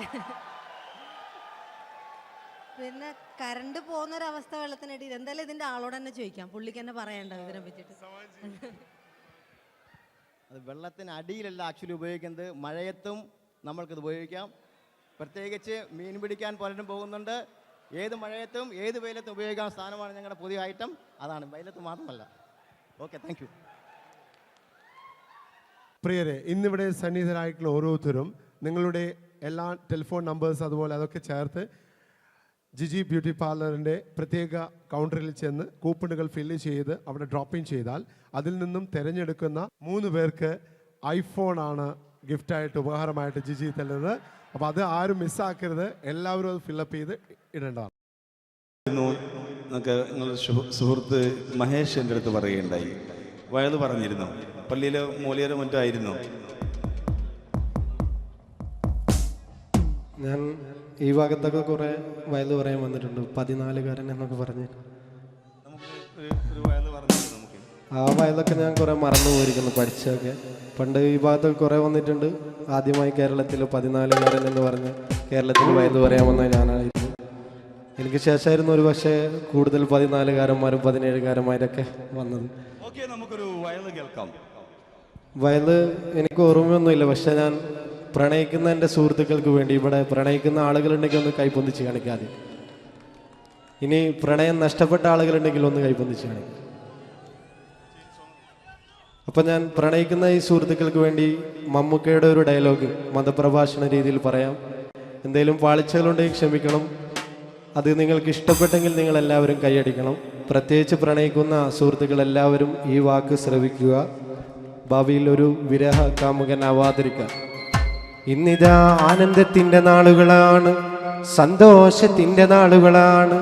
പിന്നെ കറണ്ട് പോകുന്നൊരവസ്ഥ വെള്ളത്തിനടിയിൽ. എന്തായാലും ഇതിന്റെ ആളോട് തന്നെ ചോദിക്കാം, പുള്ളിക്ക് തന്നെ പറയണ്ട ഇതിനെ പറ്റിയിട്ട്. അത് വെള്ളത്തിന് അടിയിലല്ല ആക്ച്വലി ഉപയോഗിക്കുന്നത്, മഴയത്തും നമ്മൾക്കിത് ഉപയോഗിക്കാം. പ്രത്യേകിച്ച് മീൻ പിടിക്കാൻ പലരും പോകുന്നുണ്ട്. ഏത് മഴയത്തും ഏത് വെയിലത്തും ഉപയോഗിക്കാൻ സ്ഥാനമാണ് ഞങ്ങളുടെ പുതിയ ഐറ്റം. അതാണ്, വെയിലത്ത് മാത്രമല്ല. Okay, thank you. പ്രിയരെ, ഇന്നിവിടെ സന്നിഹിതരായിട്ടുള്ള ഓരോരുത്തരും നിങ്ങളുടെ എല്ലാ ടെലിഫോൺ നമ്പേഴ്സ് അതുപോലെ അതൊക്കെ ചേർത്ത് ജിജി ബ്യൂട്ടി പാർലറിൻ്റെ പ്രത്യേക കൗണ്ടറിൽ ചെന്ന് കൂപ്പണുകൾ ഫില്ല് ചെയ്ത് അവിടെ ഡ്രോപ്പ് ഇൻ ചെയ്താൽ അതിൽ നിന്നും തിരഞ്ഞെടുക്കുന്ന 3 പേർക്ക് ഐഫോണാണ് ഗിഫ്റ്റായിട്ട് ഉപഹാരമായിട്ട് ജിജി തരുന്നത്. അപ്പോൾ അത് ആരും മിസ്സാക്കരുത്, എല്ലാവരും അത് ഫില്ലപ്പ് ചെയ്ത് ഇടേണ്ടതാണ്. നിങ്ങളുടെ സുഹൃത്ത് മഹേഷ് എൻ്റെ അടുത്ത് പറയുകയുണ്ടായി, വയത് പറഞ്ഞിരുന്നു, പള്ളിയിലെ മൂലിയരോ മറ്റോ ആയിരുന്നു. ഞാൻ ഈ ഭാഗത്തൊക്കെ കുറേ വയൽ പറയാൻ വന്നിട്ടുണ്ട്. 14കാരൻ എന്നൊക്കെ പറഞ്ഞ് ആ വയലൊക്കെ ഞാൻ കുറേ മറന്നു പോയിരിക്കുന്നു പഠിച്ചൊക്കെ. പണ്ട് ഈ ഭാഗത്തൊക്കെ കുറേ വന്നിട്ടുണ്ട്. ആദ്യമായി കേരളത്തിൽ 14കാരൻ എന്ന് പറഞ്ഞ് കേരളത്തിൽ വയൽ പറയാൻ വന്ന ഞാനായിരുന്നു. എനിക്ക് ശേഷമായിരുന്നു ഒരു പക്ഷേ കൂടുതൽ 14കാരന്മാരും 17കാരന്മാരൊക്കെ വന്നത്. നമുക്കൊരു വയൽ കേൾക്കാം. വയൽ എനിക്ക് ഓർമ്മയൊന്നുമില്ല, പക്ഷെ ഞാൻ പ്രണയിക്കുന്ന എൻ്റെ സുഹൃത്തുക്കൾക്ക് വേണ്ടി ഇവിടെ പ്രണയിക്കുന്ന ആളുകളുണ്ടെങ്കിൽ ഒന്ന് കൈപ്പൊന്നിച്ച് കാണിക്കാതെ. ഇനി പ്രണയം നഷ്ടപ്പെട്ട ആളുകളുണ്ടെങ്കിൽ ഒന്ന് കൈപ്പൊന്നിച്ച് കാണിക്കും. അപ്പം ഞാൻ പ്രണയിക്കുന്ന ഈ സുഹൃത്തുക്കൾക്ക് വേണ്ടി മമ്മൂക്കയുടെ ഒരു ഡയലോഗ് മതപ്രഭാഷണ രീതിയിൽ പറയാം. എന്തെങ്കിലും പാളിച്ചകളുണ്ടെങ്കിൽ ക്ഷമിക്കണം. അത് നിങ്ങൾക്ക് ഇഷ്ടപ്പെട്ടെങ്കിൽ നിങ്ങൾ എല്ലാവരും കൈയടിക്കണം. പ്രത്യേകിച്ച് പ്രണയിക്കുന്ന സുഹൃത്തുക്കൾ എല്ലാവരും ഈ വാക്ക് ശ്രവിക്കുക. ഭാവിയിൽ ഒരു വിരഹ കാമുകനാവാതിരിക്കുക. ഇന്നിതാ ആനന്ദത്തിൻ്റെ നാളുകളാണ്, സന്തോഷത്തിൻ്റെ നാളുകളാണ്.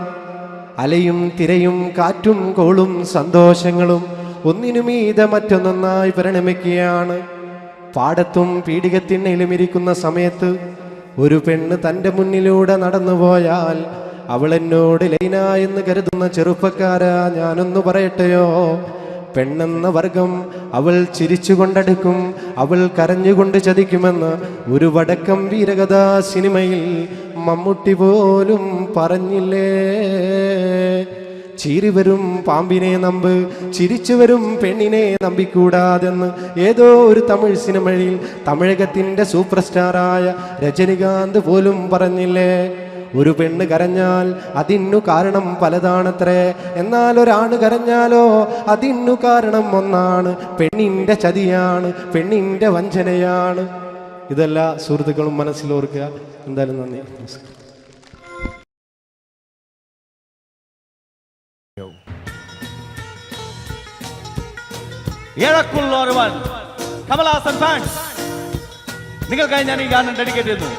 അലയും തിരയും കാറ്റും കോളും സന്തോഷങ്ങളും ഒന്നിനുമീതെ മറ്റൊന്നൊന്നായി പരിണമിക്കുകയാണ്. പാടത്തും പീഡികത്തിണ്ണയിലും ഇരിക്കുന്ന സമയത്ത് ഒരു പെണ്ണ് തൻ്റെ മുന്നിലൂടെ നടന്നുപോയാൽ അവൾ എന്നോട് ലൈന എന്ന് കരുതുന്ന ചെറുപ്പക്കാരാ, ഞാനൊന്നു പറയട്ടെയോ? പെണ്ണെന്ന വർഗം അവൾ ചിരിച്ചുകൊണ്ടടുക്കും, അവൾ കരഞ്ഞുകൊണ്ട് ചതിക്കുമെന്ന് ഒരു വടക്കം വീരകഥാ സിനിമയിൽ മമ്മൂട്ടി പോലും പറഞ്ഞില്ലേ? ചീറിവരും പാമ്പിനെ നമ്പ്, ചിരിച്ചു വരും പെണ്ണിനെ നമ്പിക്കൂടാതെന്ന് ഏതോ ഒരു തമിഴ് സിനിമയിൽ തമിഴകത്തിൻ്റെ സൂപ്പർ സ്റ്റാറായ രജനികാന്ത് പോലും പറഞ്ഞില്ലേ? ഒരു പെണ്ണ് കരഞ്ഞാൽ അതിനു കാരണം പലതാണത്രേ, എന്നാൽ ഒരാണ് കരഞ്ഞാലോ അതിനു കാരണം ഒന്നാണ്. പെണ്ണിൻ്റെ ചതിയാണ്, പെണ്ണിൻ്റെ വഞ്ചനയാണ്. ഇതെല്ലാ സുഹൃത്തുക്കളും മനസ്സിലോർക്കുക. എന്തായാലും നന്ദി, നമസ്കാരം. ഏഴക്കുള്ളൊരുവൻ കമലഹാസൻ ഫാൻസ്, നിങ്ങൾക്കായി ഞാൻ ഈ ഗാനം ഡെഡിക്കേറ്റ് ചെയ്യുന്നു.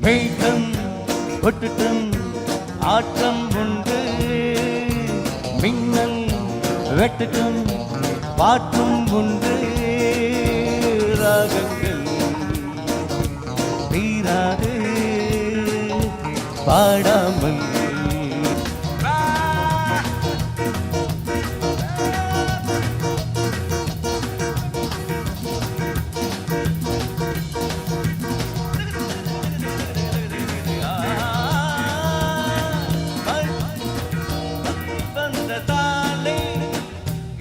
മേഘം കൊട്ടിട്ടും ആട്ടം ഉണ്ട്, മിന്നൽ വെട്ടിട്ടും പാട്ടും ഉണ്ട്, രാഗങ്ങൾ തീരാതെ പാടാമൽ.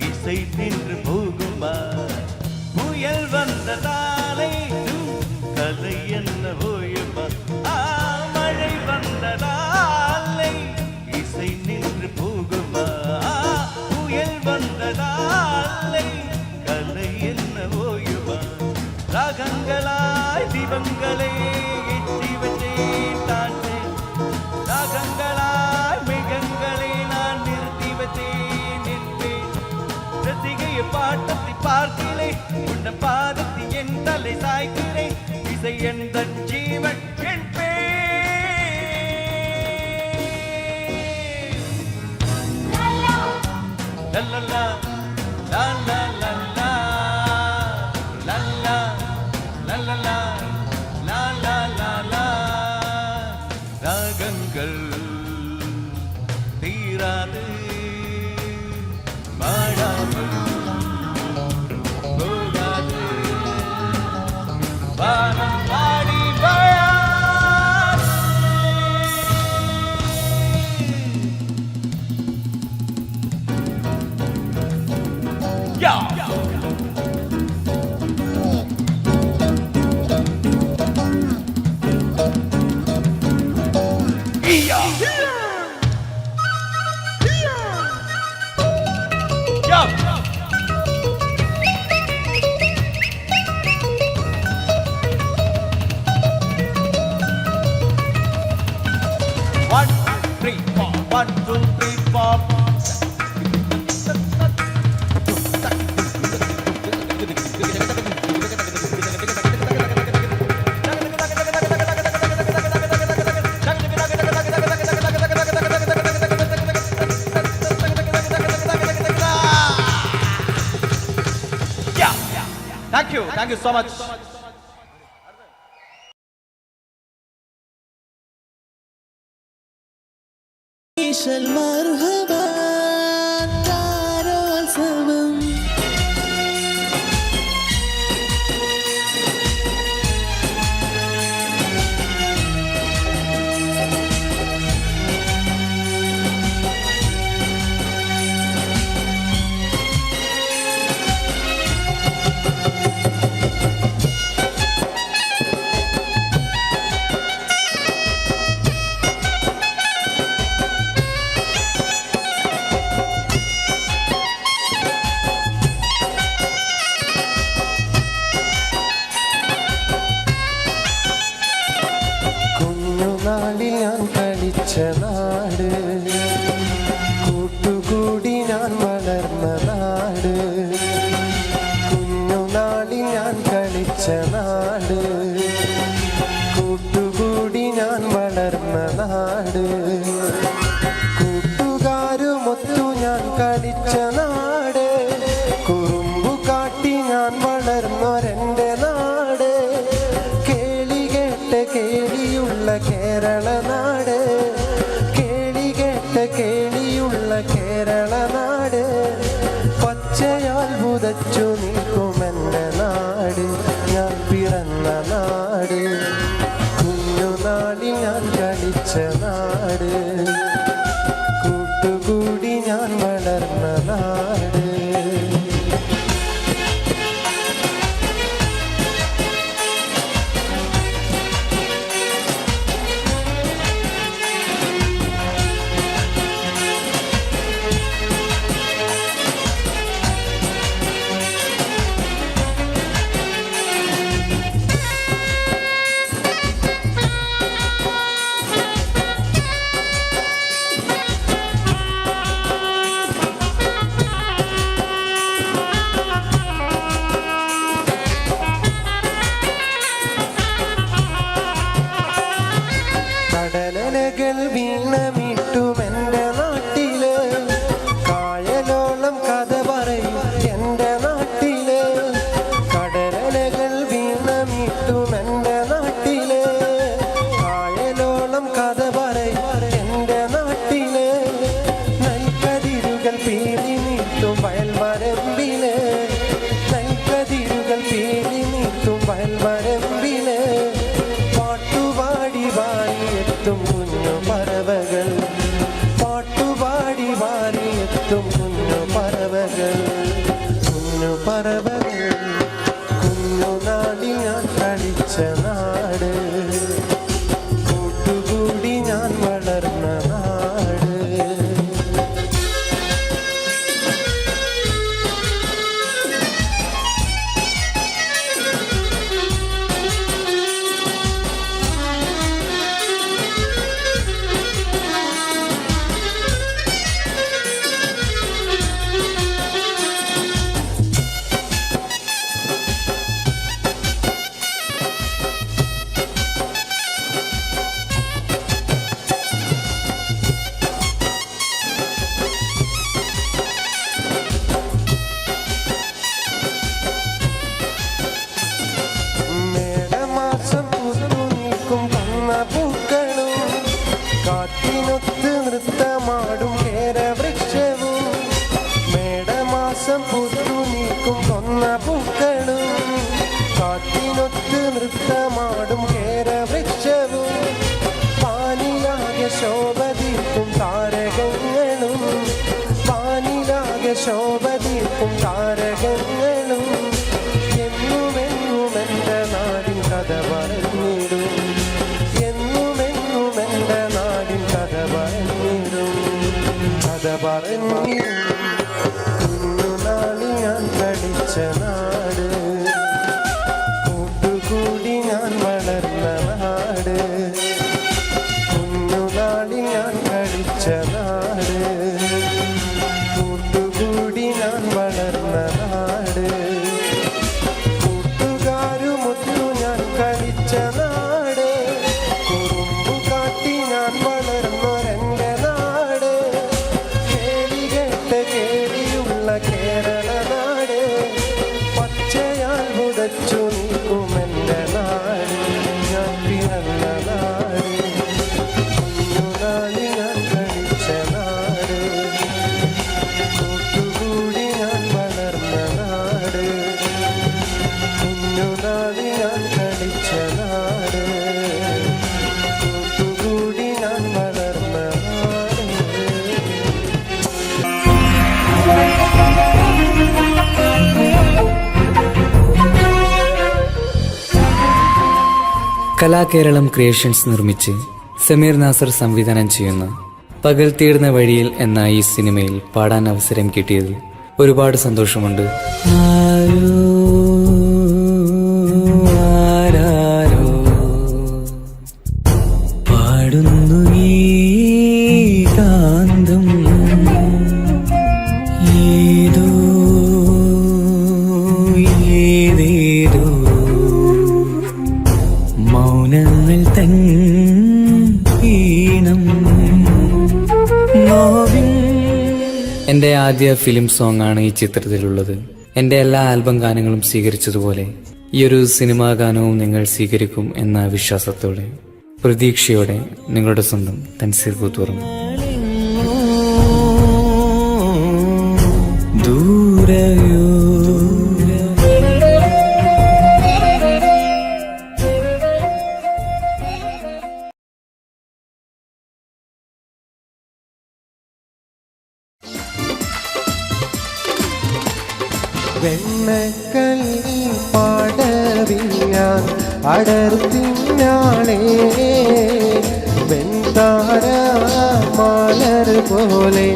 இசை நின்று போகுமா, புயல் வந்ததாலே கதை என்ன ஓயுமா, மழை வந்ததாலே இசை நின்று போகுமா, புயல் வந்ததாலே கதை என்ன ஓயுமா, ராகங்களாய் தீபங்களே எட்டி வச்சேன் தாண்டே, ராகங்களாய் மேகங்களே நான் நிறுத்தி வச்சேன் என்பேன், ரசிகைய பாட்டத்தை பார்க்கிறேன், உன்ன பாதத்தை என் தலை சாய்க்கிறேன், இசை எந்த ஜீவன் என் பேர். லல்லா லா லா லா லா லல்லா லல்லா லா லா லா லா, ராகங்கள் தீராது பாடாமல் போகாது, வானம் பாடி வாழாது. Yeah. One, two, three, four. 1, 2, 3, 4. Thank you so much. നാട് കൂട്ടുകൂടി ഞാൻ വളർന്ന നാട്, കുഞ്ഞുനാളിൽ ഞാൻ കളിച്ച നാട്, കൂട്ടുകൂടി ഞാൻ വളർന്ന നാട്, കൂട്ടുകാരുമൊത്തു ഞാൻ കളിച്ച നാട്, കുറുമ്പു കാട്ടി ഞാൻ വളർന്ന കേരള നാട്, കേളി കേട്ട കേളിയുള്ള കേരള നാട്, പച്ചയാൽ പുതച്ചു നിൽക്കുമെൻ്റെ നാട്, ഞാൻ പിറന്ന നാട്, കുഞ്ഞുനാളിൽ ഞാൻ കളിച്ച നാട്, കൂട്ടുകൂടി ഞാൻ വളർന്ന നാട്. കടലലകൾ വീണമിട്ടുമെൻ്റെ നാട്ടില്, കായലോളം കഥ പറയും എൻ്റെ നാട്ടില്. കടലലകൾ വീണമിട്ടുമെൻ്റെ നാട്ടില്, കായലോളം കഥ പറയും എൻ്റെ നാട്ടില്. നെൽക്കതിരുകൾ പീലി നീട്ടും വയൽമരമ്പില്, നെൽക്കതിരുകൾ പീലി നീട്ടും വയൽമരമ്പില്. പാട്ടുപാടി വാരിയെത്തും കുഞ്ഞു പറവകൾ, പാട്ടുപാടി വാരിയെത്തും കുഞ്ഞു പറവകൾ, കുഞ്ഞു പറവകൾ. കുഞ്ഞുനാളിൽ ഞാൻ കളിച്ച നാട്, കൂട്ടുകൂടി ഞാൻ വളർന്ന നാട്. മേടമാസം പുതു നിൽക്കും പൂക്കളും, കാറ്റിനൊത്ത് നൃത്തമാടും കേരവൃക്ഷവും. മേടമാസം പുതു നിൽക്കും പൂക്കളും, കാറ്റിനൊത്ത് നൃത്തമാടും കേരവൃക്ഷവും. പാനിലാകെ ശോഭതീർക്കും താരകങ്ങളും, പാനിലാകെ ശോഭതീർക്കും താരകങ്ങളും. എന്നുമെന്നുമെൻ്റെ നാടിൻ കഥ പറഞ്ഞിടും, എന്നുമെന്നുമെൻ്റെ നാടിൻ കഥ പറഞ്ഞിടും, കഥ പറഞ്ഞിടും. കുഞ്ഞുനാളിൽ ഞാൻ കളിച്ച നാട്, കൂട്ടുകൂടി ഞാൻ വളർന്ന നാട്, കുഞ്ഞുനാളിൽ ഞാൻ കളിച്ച നാട്, കൂട്ടുകൂടി ഞാൻ വളർന്ന നാട്. കൂട്ടുകാരുമൊത്തു ഞാൻ കളിച്ച നാട്, കുറുമ്പു കാട്ടി ഞാൻ വളർന്നൊരെൻ്റെ നാട്, കേളി കേട്ട കേളിയുള്ള കേരള നാട്, പച്ചയാൽ പുതച്ചു നിൽക്കുമെൻ്റെ നാട്, ഞാൻ പിറന്ന നാട്, കുഞ്ഞുനാളിൽ ഞാൻ കളിച്ച നാട്, കൂട്ടുകൂടി ഞാൻ വളർന്ന നാട്, കുഞ്ഞുനാളിൽ ഞാൻ കളിച്ച നാട്, കൂട്ടുകൂടി ഞാൻ വളർന്ന നാട്. കലാകേരളം ക്രിയേഷൻസ് നിർമ്മിച്ച് സമീർ നാസർ സംവിധാനം ചെയ്യുന്ന പകൽ തീർന്ന വഴിയിൽ എന്ന ഈ സിനിമയിൽ പാടാൻ അവസരം കിട്ടിയതിൽ ഒരുപാട് സന്തോഷമുണ്ട്. പാടുന്നു ഈ കാന്തം, ഏതോ ഏതേതോ മൗനങ്ങൾ തൻ ഈണം. എൻ്റെ ആദ്യ ഫിലിം സോങ് ആണ് ഈ ചിത്രത്തിലുള്ളത്. എൻ്റെ എല്ലാ ആൽബം ഗാനങ്ങളും സ്വീകരിച്ചതുപോലെ ഈ ഒരു സിനിമാ ഗാനവും നിങ്ങൾ സ്വീകരിക്കും എന്ന വിശ്വാസത്തോടെ പ്രതീക്ഷയോടെ നിങ്ങളുടെ സ്വന്തം തൻസീർ കൂത്തുറന്നു. വെണ്ണക്കല്ലി പാടവിഞ്ഞാൻ അടർത്തിനാളേ വെൺതാര മാലർ പോലെ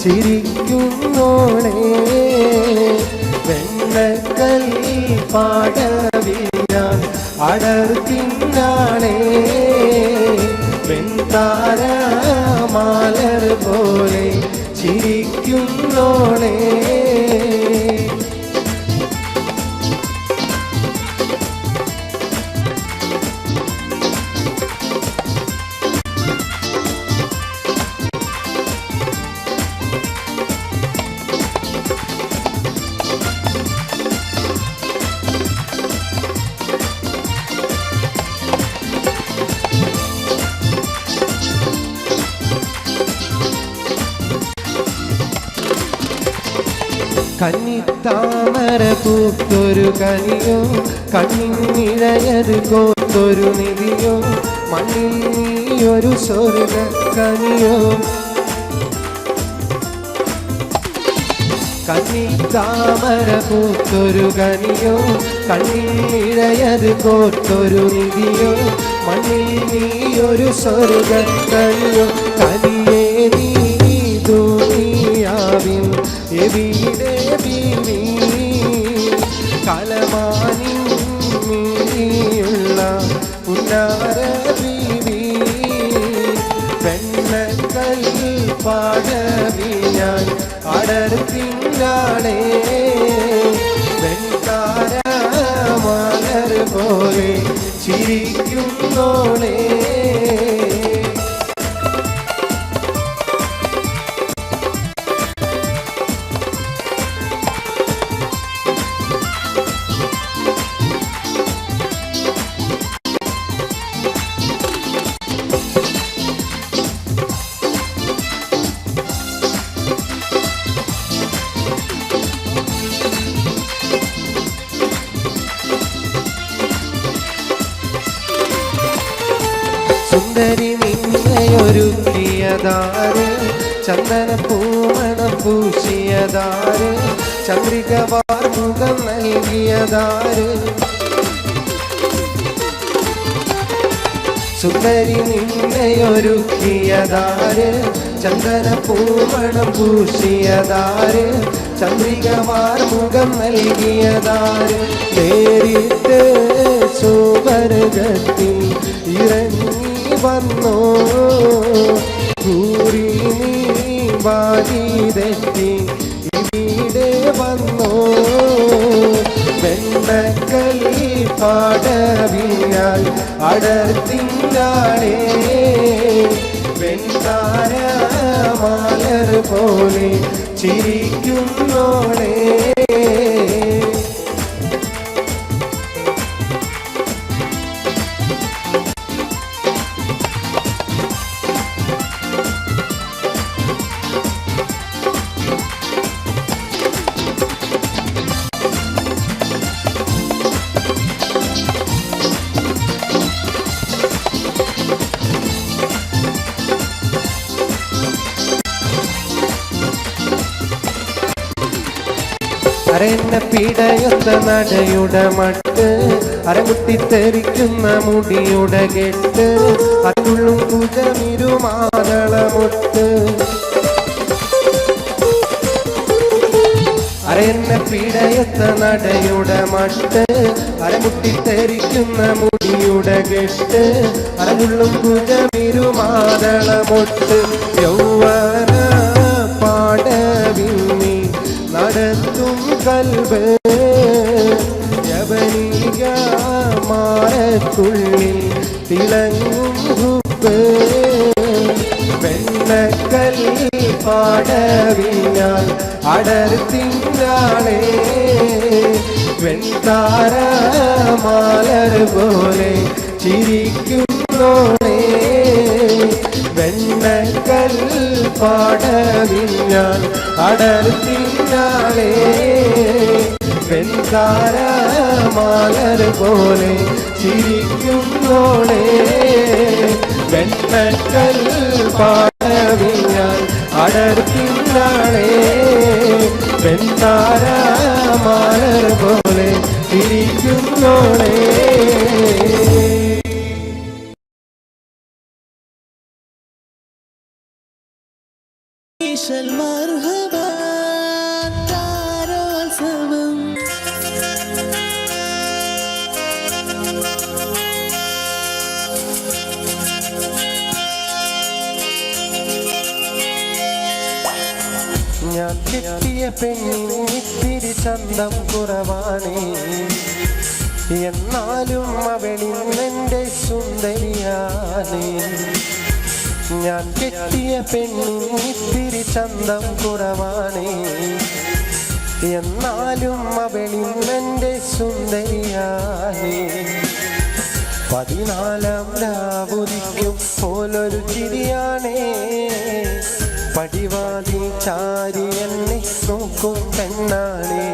ചിരിക്കുന്നോളേ വെണ്ണക്കല്ലി പാടവിഞ്ഞാൻ അടർത്തിനാളേ വെൺതാര മാലർ പോലെ ചിരിക്കുന്നോളേ കന്നിത്താമര പൂത്തൊരു കനിയോ കണ്ണിനിഴയത് കോർത്തൊരു നിധിയോ മണ്ണിൽ നീയൊരു സ്വർഗ കനിയോ കന്നിത്താമര പൂത്തൊരു കനിയോ കണ്ണിനിഴയത് കോർത്തൊരു നിധിയോ മണ്ണിൽ നീയൊരു സ്വർഗ കനിയോ കനിയേ നീ ദുനിയാവിൻ എവിടെ ബീവി കലമാനിയുള്ള പുന്നാര ബീവി പെണ്ണക്കല്ലിൽ പാടവിഞ്ഞാൻ അടർത്തിനാളേ വെൺതാര മലർ പോലെ ചിരിക്കുന്നോളേ സുന്ദരി നിന്നെയൊരുക്കിയതാര് ചന്ദന പൂമണം പൂശിയതാര് ചന്ദ്രിക വാർമുഖം നൽകിയതാര് സുന്ദരി നിന്നെയൊരുക്കിയതാര് ചന്ദന പൂമണം പൂശിയതാര് ചന്ദ്രിക വാർമുഖം നൽകിയതാര് നേരിട്ട് സുവർഗത്തിൽ ഇറങ്ങി വന്നോ കൂറി നീ വാരിതെറ്റി ഇവിടെ വന്നോ വെണ്ണക്കല്ലി പാടവിഞ്ഞാൽ അടർത്തിനാളേ വെൺതാര മാലർ പോലെ ചിരിക്കുന്നോളേ അരയെന്നെ പിടയൊത്ത നടയുടെ മട്ട് അരമുട്ടിത്തെറിക്കുന്ന മുടിയുടെ കെട്ട് അതുള്ളും കുജമിരുമാതളമൊട്ട് അരയെന്നെ പിടയൊത്ത നടയുടെ മട്ട് അരമുട്ടിത്തെറിക്കുന്ന മുടിയുടെ കെട്ട് അതുള്ളും കുജമിരുമാതളമൊട്ട് യൗവന പാടവിന്നി നടത്തും കൽബ് യവനിക മാറത്തുള്ളിൽ തിളങ്ങും ഹുബ് വെണ്ണക്കല്ലി പാടവിഞ്ഞാൽ അടർത്തിനാളേ വെൺതാര മാലർ പോലെ ചിരിക്കുന്നോളേ ചിരിക്കുന്നോളേ വെണ്ണക്കൽ പാടവിഞ്ഞാൽ അടർത്തിനാളേ വെൺകാര മാലർ പോലെ ചിരിക്കുന്നോളേ വെണ്ണക്കൽ പാടവിഞ്ഞാൽ അടർത്തിനാളേ വെൺകാര മാലർ പോലെ ചിരിക്കുന്നോളേ. ഞാൻ കെട്ടിയ പെണ്ണിത്തിരി ചന്തം കുറവാണേ എന്നാലും അവളിന്നെൻ്റെ സുന്ദരിയാണേ. ഞാൻ കെട്ടിയ പെണ്ണിത്തിരി ചന്തം കുറവാണേ എന്നാലും അവളിന്നെൻ്റെ സുന്ദരിയാണേ. 14 രാവുദിക്കും പോലൊരു ചിരിയാണേ പടിവാതിൽ ചാരി എന്നെ നോക്കും പെണ്ണാണേ.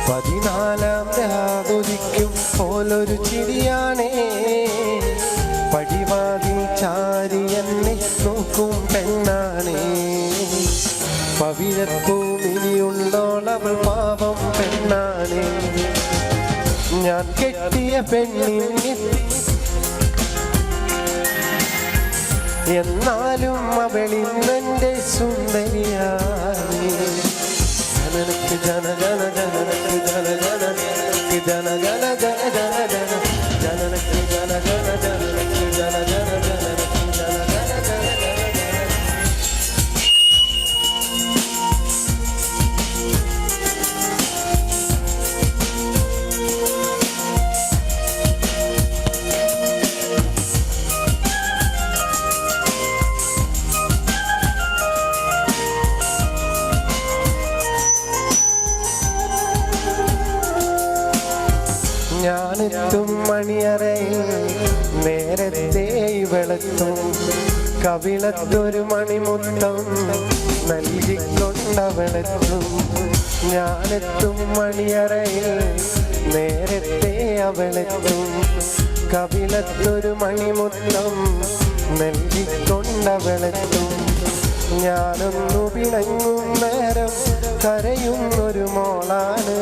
14 രാവുദിക്കും പോലൊരു ചിരിയാണേ പടിവാതിൽ ചാരി എന്നെ നോക്കും പെണ്ണാണേ. പവിഴപ്പൂമിനിയുള്ളോളവൾ പാവം പെണ്ണാണേ. ഞാൻ കെട്ടിയ പെണ്ണിന് എന്നാലും അവളിന്നെൻ്റെ സുന്ദരിയാണേ. ജനനക്ക് ജന ജന ജനനക്ക് ജന ജന ജന ജന ജന ജന ജന ജനനക്ക് ജന ജന ജനനക്ക് ജന ജന ജനനക്ക് ജന ജന ജന ജന. ഞാനെത്തും മണിയറയിൽ നേരത്തെ ഇവളെത്തും കവിളത്തൊരു മണിമുത്തം നൽകിക്കൊണ്ടവളെത്തും. ഞാനെത്തും മണിയറയിൽ നേരത്തെ അവളെത്തും കവിളത്തൊരു മണിമുത്തം നൽകിക്കൊണ്ടവളെത്തും. ഞാനൊന്നു പിണങ്ങും നേരം കരയുന്നൊരു മോളാണ്.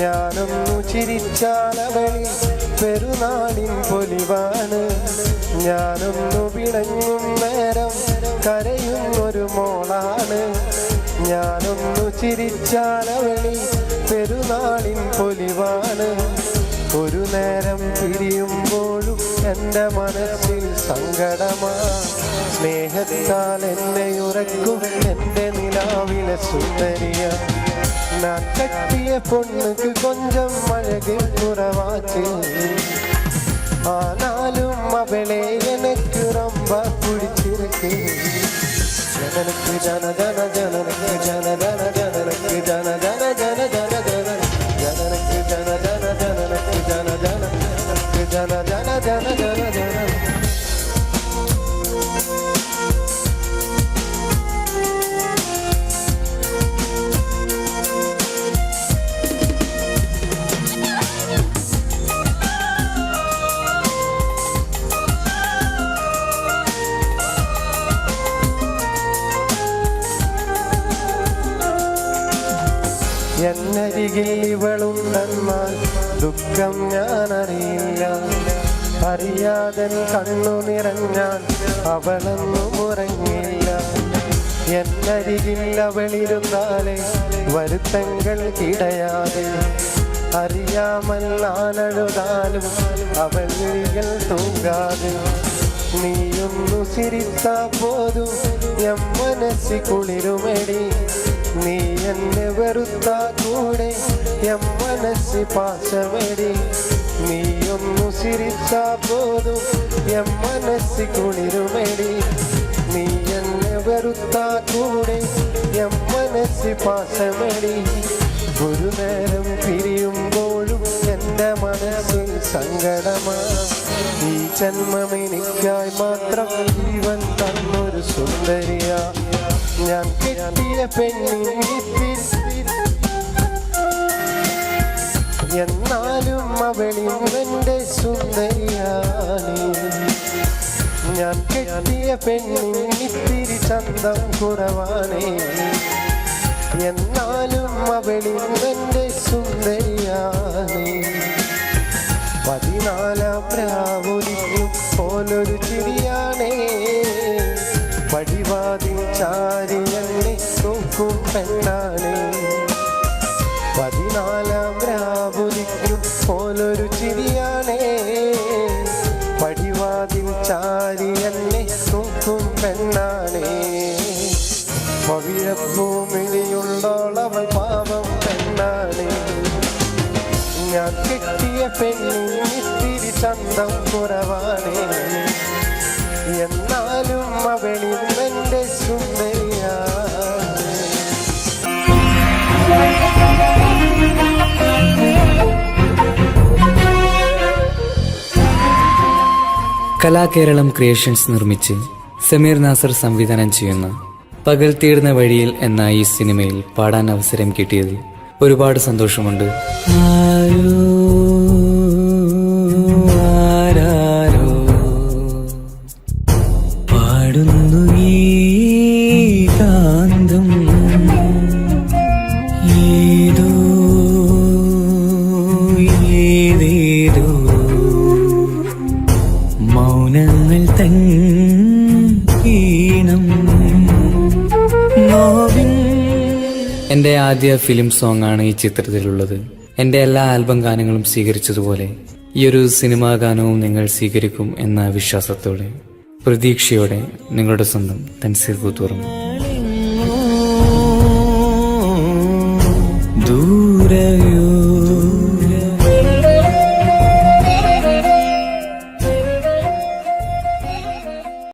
ഞാനൊന്നു ചിരിച്ചാലവളിൽ പെരുന്നാളിൻ പൊലിവാണ്. ഞാനൊന്നു പിണങ്ങും നേരം കരയുന്നൊരു മോളാണ്. ഞാനൊന്നു ചിരിച്ചാലവളിൽ പെരുന്നാളിൻ പൊലിവാണ്. ഒരു നേരം പിരിയുമ്പോഴും എൻ്റെ മനസ്സിൽ സങ്കടമാ. സ്നേഹത്താൽ എന്നെ ഉറക്കും എൻ്റെ നിലാവിലെ സുന്ദരിയ. ഞാൻ കെട്ടിയ പൊണ്ണുക്ക് കൊഞ്ചം അഴകിൽ കുറവാച്ച് ആനാലും അവളെ എനിക്ക് ரொம்ப പിടിച്ചിருக்கு. ജനനക്ക് ജന ജന ജനനക്ക് ജന ജന ജനനക്ക് ജന ജന ജന ജന ജന ജനനക്ക് ജന ജന ജനനക്ക് ജന ജന ജന ജന ജന ജന ജന. എന്നരികിൽ ഇവളുണ്ടെന്നാൽ ദുഃഖം ഞാനറിയില്ല. അറിയാതെ കണ്ണു നിറഞ്ഞാൽ അവളൊന്നും ഉറങ്ങില്ല. എന്നരികിൽ അവളിരുന്നാലേ വരുത്തങ്ങൾ കിടയാതെ അറിയാമല്ലാനഴുതാലും അവൾ വിളികൾ തൂങ്ങാതെ. നീയൊന്നു ചിരിത്താ പോതും എൻ മനസ്സി കുളിരുമെടി. നീ എന്നെ വെറുത്താ കൂടെ എൻ മനസ്സി പാശമെടി. നീയൊന്നു ചിരിച്ചാ പോതും എൻ മനസ്സി കുളിരുമെടി. നീ എന്നെ വെറുത്താ കൂടെ എൻ മനസ്സി പാശമെടി. ഒരു നേരം പിരിയുമ്പോഴും എൻ്റെ മനസ്സിൽ സങ്കടമാ. ഈ ജന്മമെനിക്കായി മാത്രം ജീവൻ തന്നൊരു സുന്ദരിയാ. ഞാൻ കെട്ടിയ പെണ്ണിത്തിരി, എന്നാലും അവളിവന്റെ സുന്ദരിയാണ്. ഞാൻ കെട്ടിയ പെണ്ണിത്തിരി ചന്തം കുറവാണേ, എന്നാലും അവളിവന്റെ സുന്ദരിയാണ്. 14 പ്രാവുലിക്കും പോലൊരു ചിരിയാണേ, പടിവാതിൽ ചാരി എന്നെ നോക്കും പെണ്ണാണേ. 14 പ്രാവുലിക്കും പോലൊരു ചിരിയാണേ, പടിവാതിൽ ചാരി എന്നെ നോക്കും പെണ്ണാണേ. പവിഴപ്പൂമിഴിയുള്ളവൾ പാവം പെണ്ണാണേ. ഞാൻ കെട്ടിയ പെണ്ണിത്തിരി ചന്തം കുറവാണേ, എന്നാലും അവളിവന്റെ സുന്ദരിയാണ്. കലാകേരളം ക്രിയേഷൻസ് നിർമ്മിച്ച് സമീർ നാസർ സംവിധാനം ചെയ്യുന്ന പകൽ തീർന്ന വഴിയിൽ എന്ന ഈ സിനിമയിൽ പാടാൻ അവസരം കിട്ടിയതിൽ ഒരുപാട് സന്തോഷമുണ്ട്. ആരാരോ പാടുന്നു ഈ കാന്തം, ഏതോ ഏതേതോ മൗനങ്ങൾ തൻ ഈണം. എൻ്റെ ആദ്യ ഫിലിം സോങ് ആണ് ഈ ചിത്രത്തിലുള്ളത്. എൻ്റെ എല്ലാ ആൽബം ഗാനങ്ങളും സ്വീകരിച്ചതുപോലെ ഈ ഒരു സിനിമാ ഗാനവും നിങ്ങൾ സ്വീകരിക്കും എന്ന വിശ്വാസത്തോടെ, പ്രതീക്ഷയോടെ നിങ്ങളുടെ സ്വന്തം തൻസീർ കൂത്തുറമ്പ്. ദൂരയോ